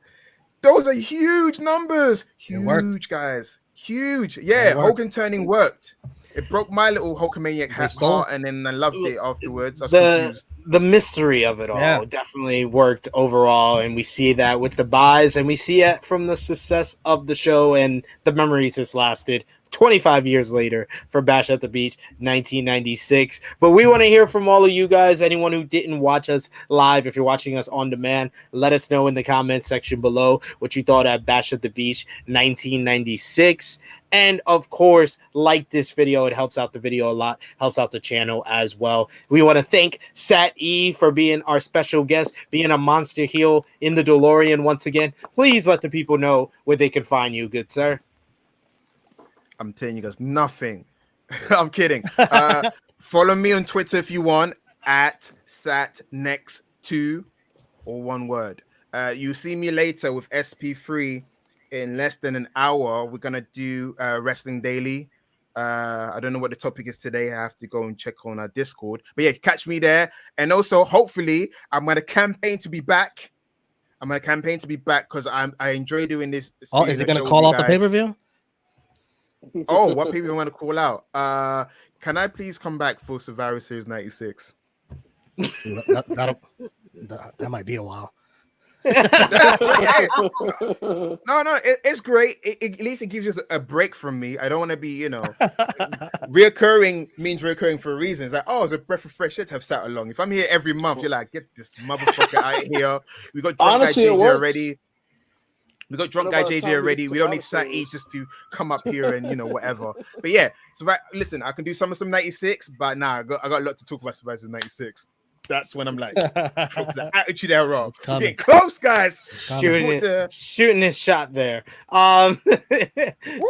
those are huge numbers. Huge, guys. Huge. Yeah, Hogan turning worked. It broke my little Hulkamaniac heart, and then I loved it afterwards. I was confused. The mystery of it all definitely worked overall, and we see that with the buys, and we see it from the success of the show and the memories it's lasted 25 years later for Bash at the Beach 1996. But we want to hear from all of you guys. Anyone who didn't watch us live, if you're watching us on demand, let us know in the comments section below what you thought at Bash at the Beach 1996. And of course, like this video. It helps out the video a lot, helps out the channel as well. We want to thank Sat E for being our special guest, being a monster heel in the DeLorean once again. Please let the people know where they can find you, good sir. I'm telling you guys nothing. I'm kidding. Follow me on Twitter if you want at SatNext2, or one word. You see me later with SP3 in less than an hour. We're gonna do Wrestling Daily. I don't know what the topic is today. I have to go and check on our Discord. But yeah, catch me there. And also, hopefully, I'm gonna campaign to be back. Because I enjoy doing this. Oh, is it gonna call out the pay-per-view? Oh, what people want to call out? Can I please come back for Survivor Series 96? That might be a while. No, it's great. At least it gives you a break from me. I don't want to be, reoccurring means reoccurring for a reason. It's like, oh, it's a breath of fresh air to have sat along. If I'm here every month, you're like, get this motherfucker out of here. We got drunk guy JJ already. We got drunk guy JJ already. We don't need Sat E just to come up here and whatever. But yeah, so listen, I can do some 96, but nah, I got a lot to talk about Survivor 96. That's when I'm like, the attitude era. Getting close, guys. Shooting his shot there.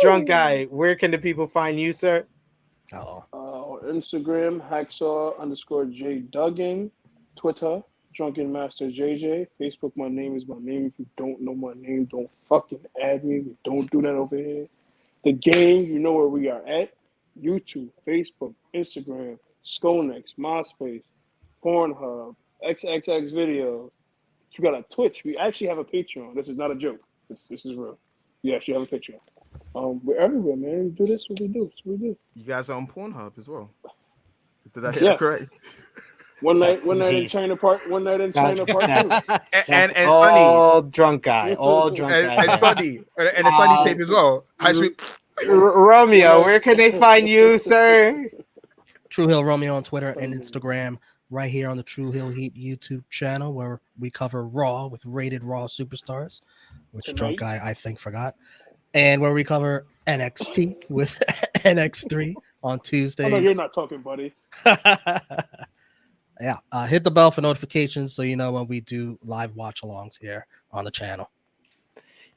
Drunk guy, where can the people find you, sir? Instagram, hacksaw_J Duggan. Twitter, Drunken Master JJ. Facebook, my name is my name. If you don't know my name, don't fucking add me. We don't do that over here. The game, you know where we are at. YouTube, Facebook, Instagram, Skonex, MySpace, Pornhub, XXX videos. You got a Twitch. We actually have a Patreon. This is not a joke. This is real. We actually have a Patreon. We're everywhere, man. We do this, what we do. You guys are on Pornhub as well. Did I hear correct? One night in China Part 2. And all Sunny. Drunk guy. And Sunny. And a Sunny tape as well. Romeo, where can they find you, sir? True Hill Romeo on Twitter and Instagram. Right here on the True Hill Heat YouTube channel, where we cover Raw with Rated Raw Superstars, which Drunk Guy I think forgot, and where we cover NXT with NX3 on Tuesdays. Oh, no, you're not talking, buddy. Yeah, hit the bell for notifications so you know when we do live watch-alongs here on the channel.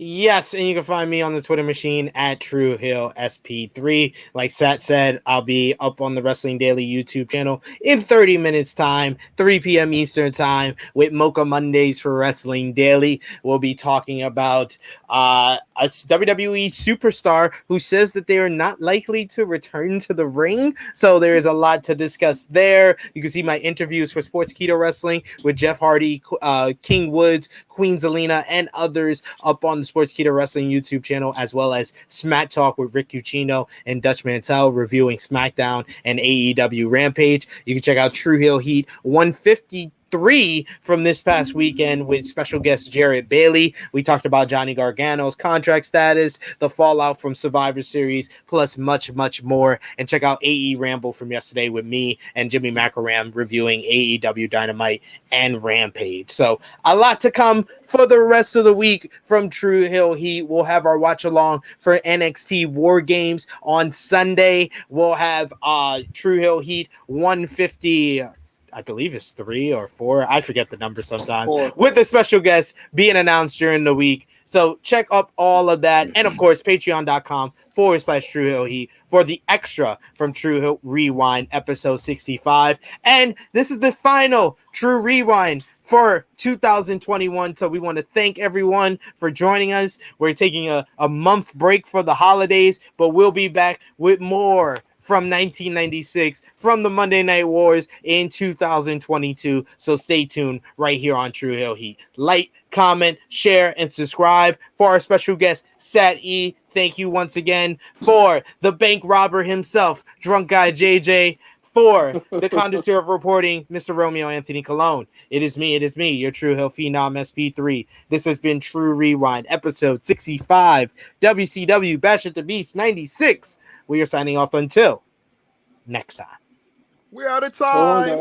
Yes, and you can find me on the Twitter machine at TrueHillSP3. Like Sat said, I'll be up on the Wrestling Daily YouTube channel in 30 minutes time, 3 p.m. Eastern time, with Mocha Mondays for Wrestling Daily. We'll be talking about a WWE superstar who says that they are not likely to return to the ring. So there is a lot to discuss there. You can see my interviews for Sports Keto Wrestling with Jeff Hardy, King Woods, Queen Zelina, and others up on the Sports Keto Wrestling YouTube channel, as well as Smack Talk with Rick Ucchino and Dutch Mantel reviewing SmackDown and AEW Rampage. You can check out True Hill Heat 153 from this past weekend with special guest Jarrett Bailey. We talked about Johnny Gargano's contract status, the fallout from Survivor Series, plus much, much more. And check out AE Ramble from yesterday with me and Jimmy Macaram reviewing AEW Dynamite and Rampage. So a lot to come for the rest of the week from True Hill Heat. We'll have our watch along for NXT War Games on Sunday. We'll have True Hill Heat 150 I believe it's 3 or 4. I forget the number sometimes. 4. With a special guest being announced during the week. So check up all of that. And of course, patreon.com/True Hill Heat for the extra from True Hill Rewind episode 65. And this is the final True Rewind for 2021. So we want to thank everyone for joining us. We're taking a month break for the holidays, but we'll be back with more from 1996 from the Monday Night Wars in 2022. So stay tuned right here on True Hill Heat. Like, comment, share, and subscribe. For our special guest, Sat E, thank you once again. For the bank robber himself, Drunk Guy JJ. For the conductor of reporting, Mr. Romeo Anthony Colon. It is me, your True Hill Phenom SP3. This has been True Rewind, episode 65, WCW Bash at the Beach 96. We are signing off until next time. We're out of time.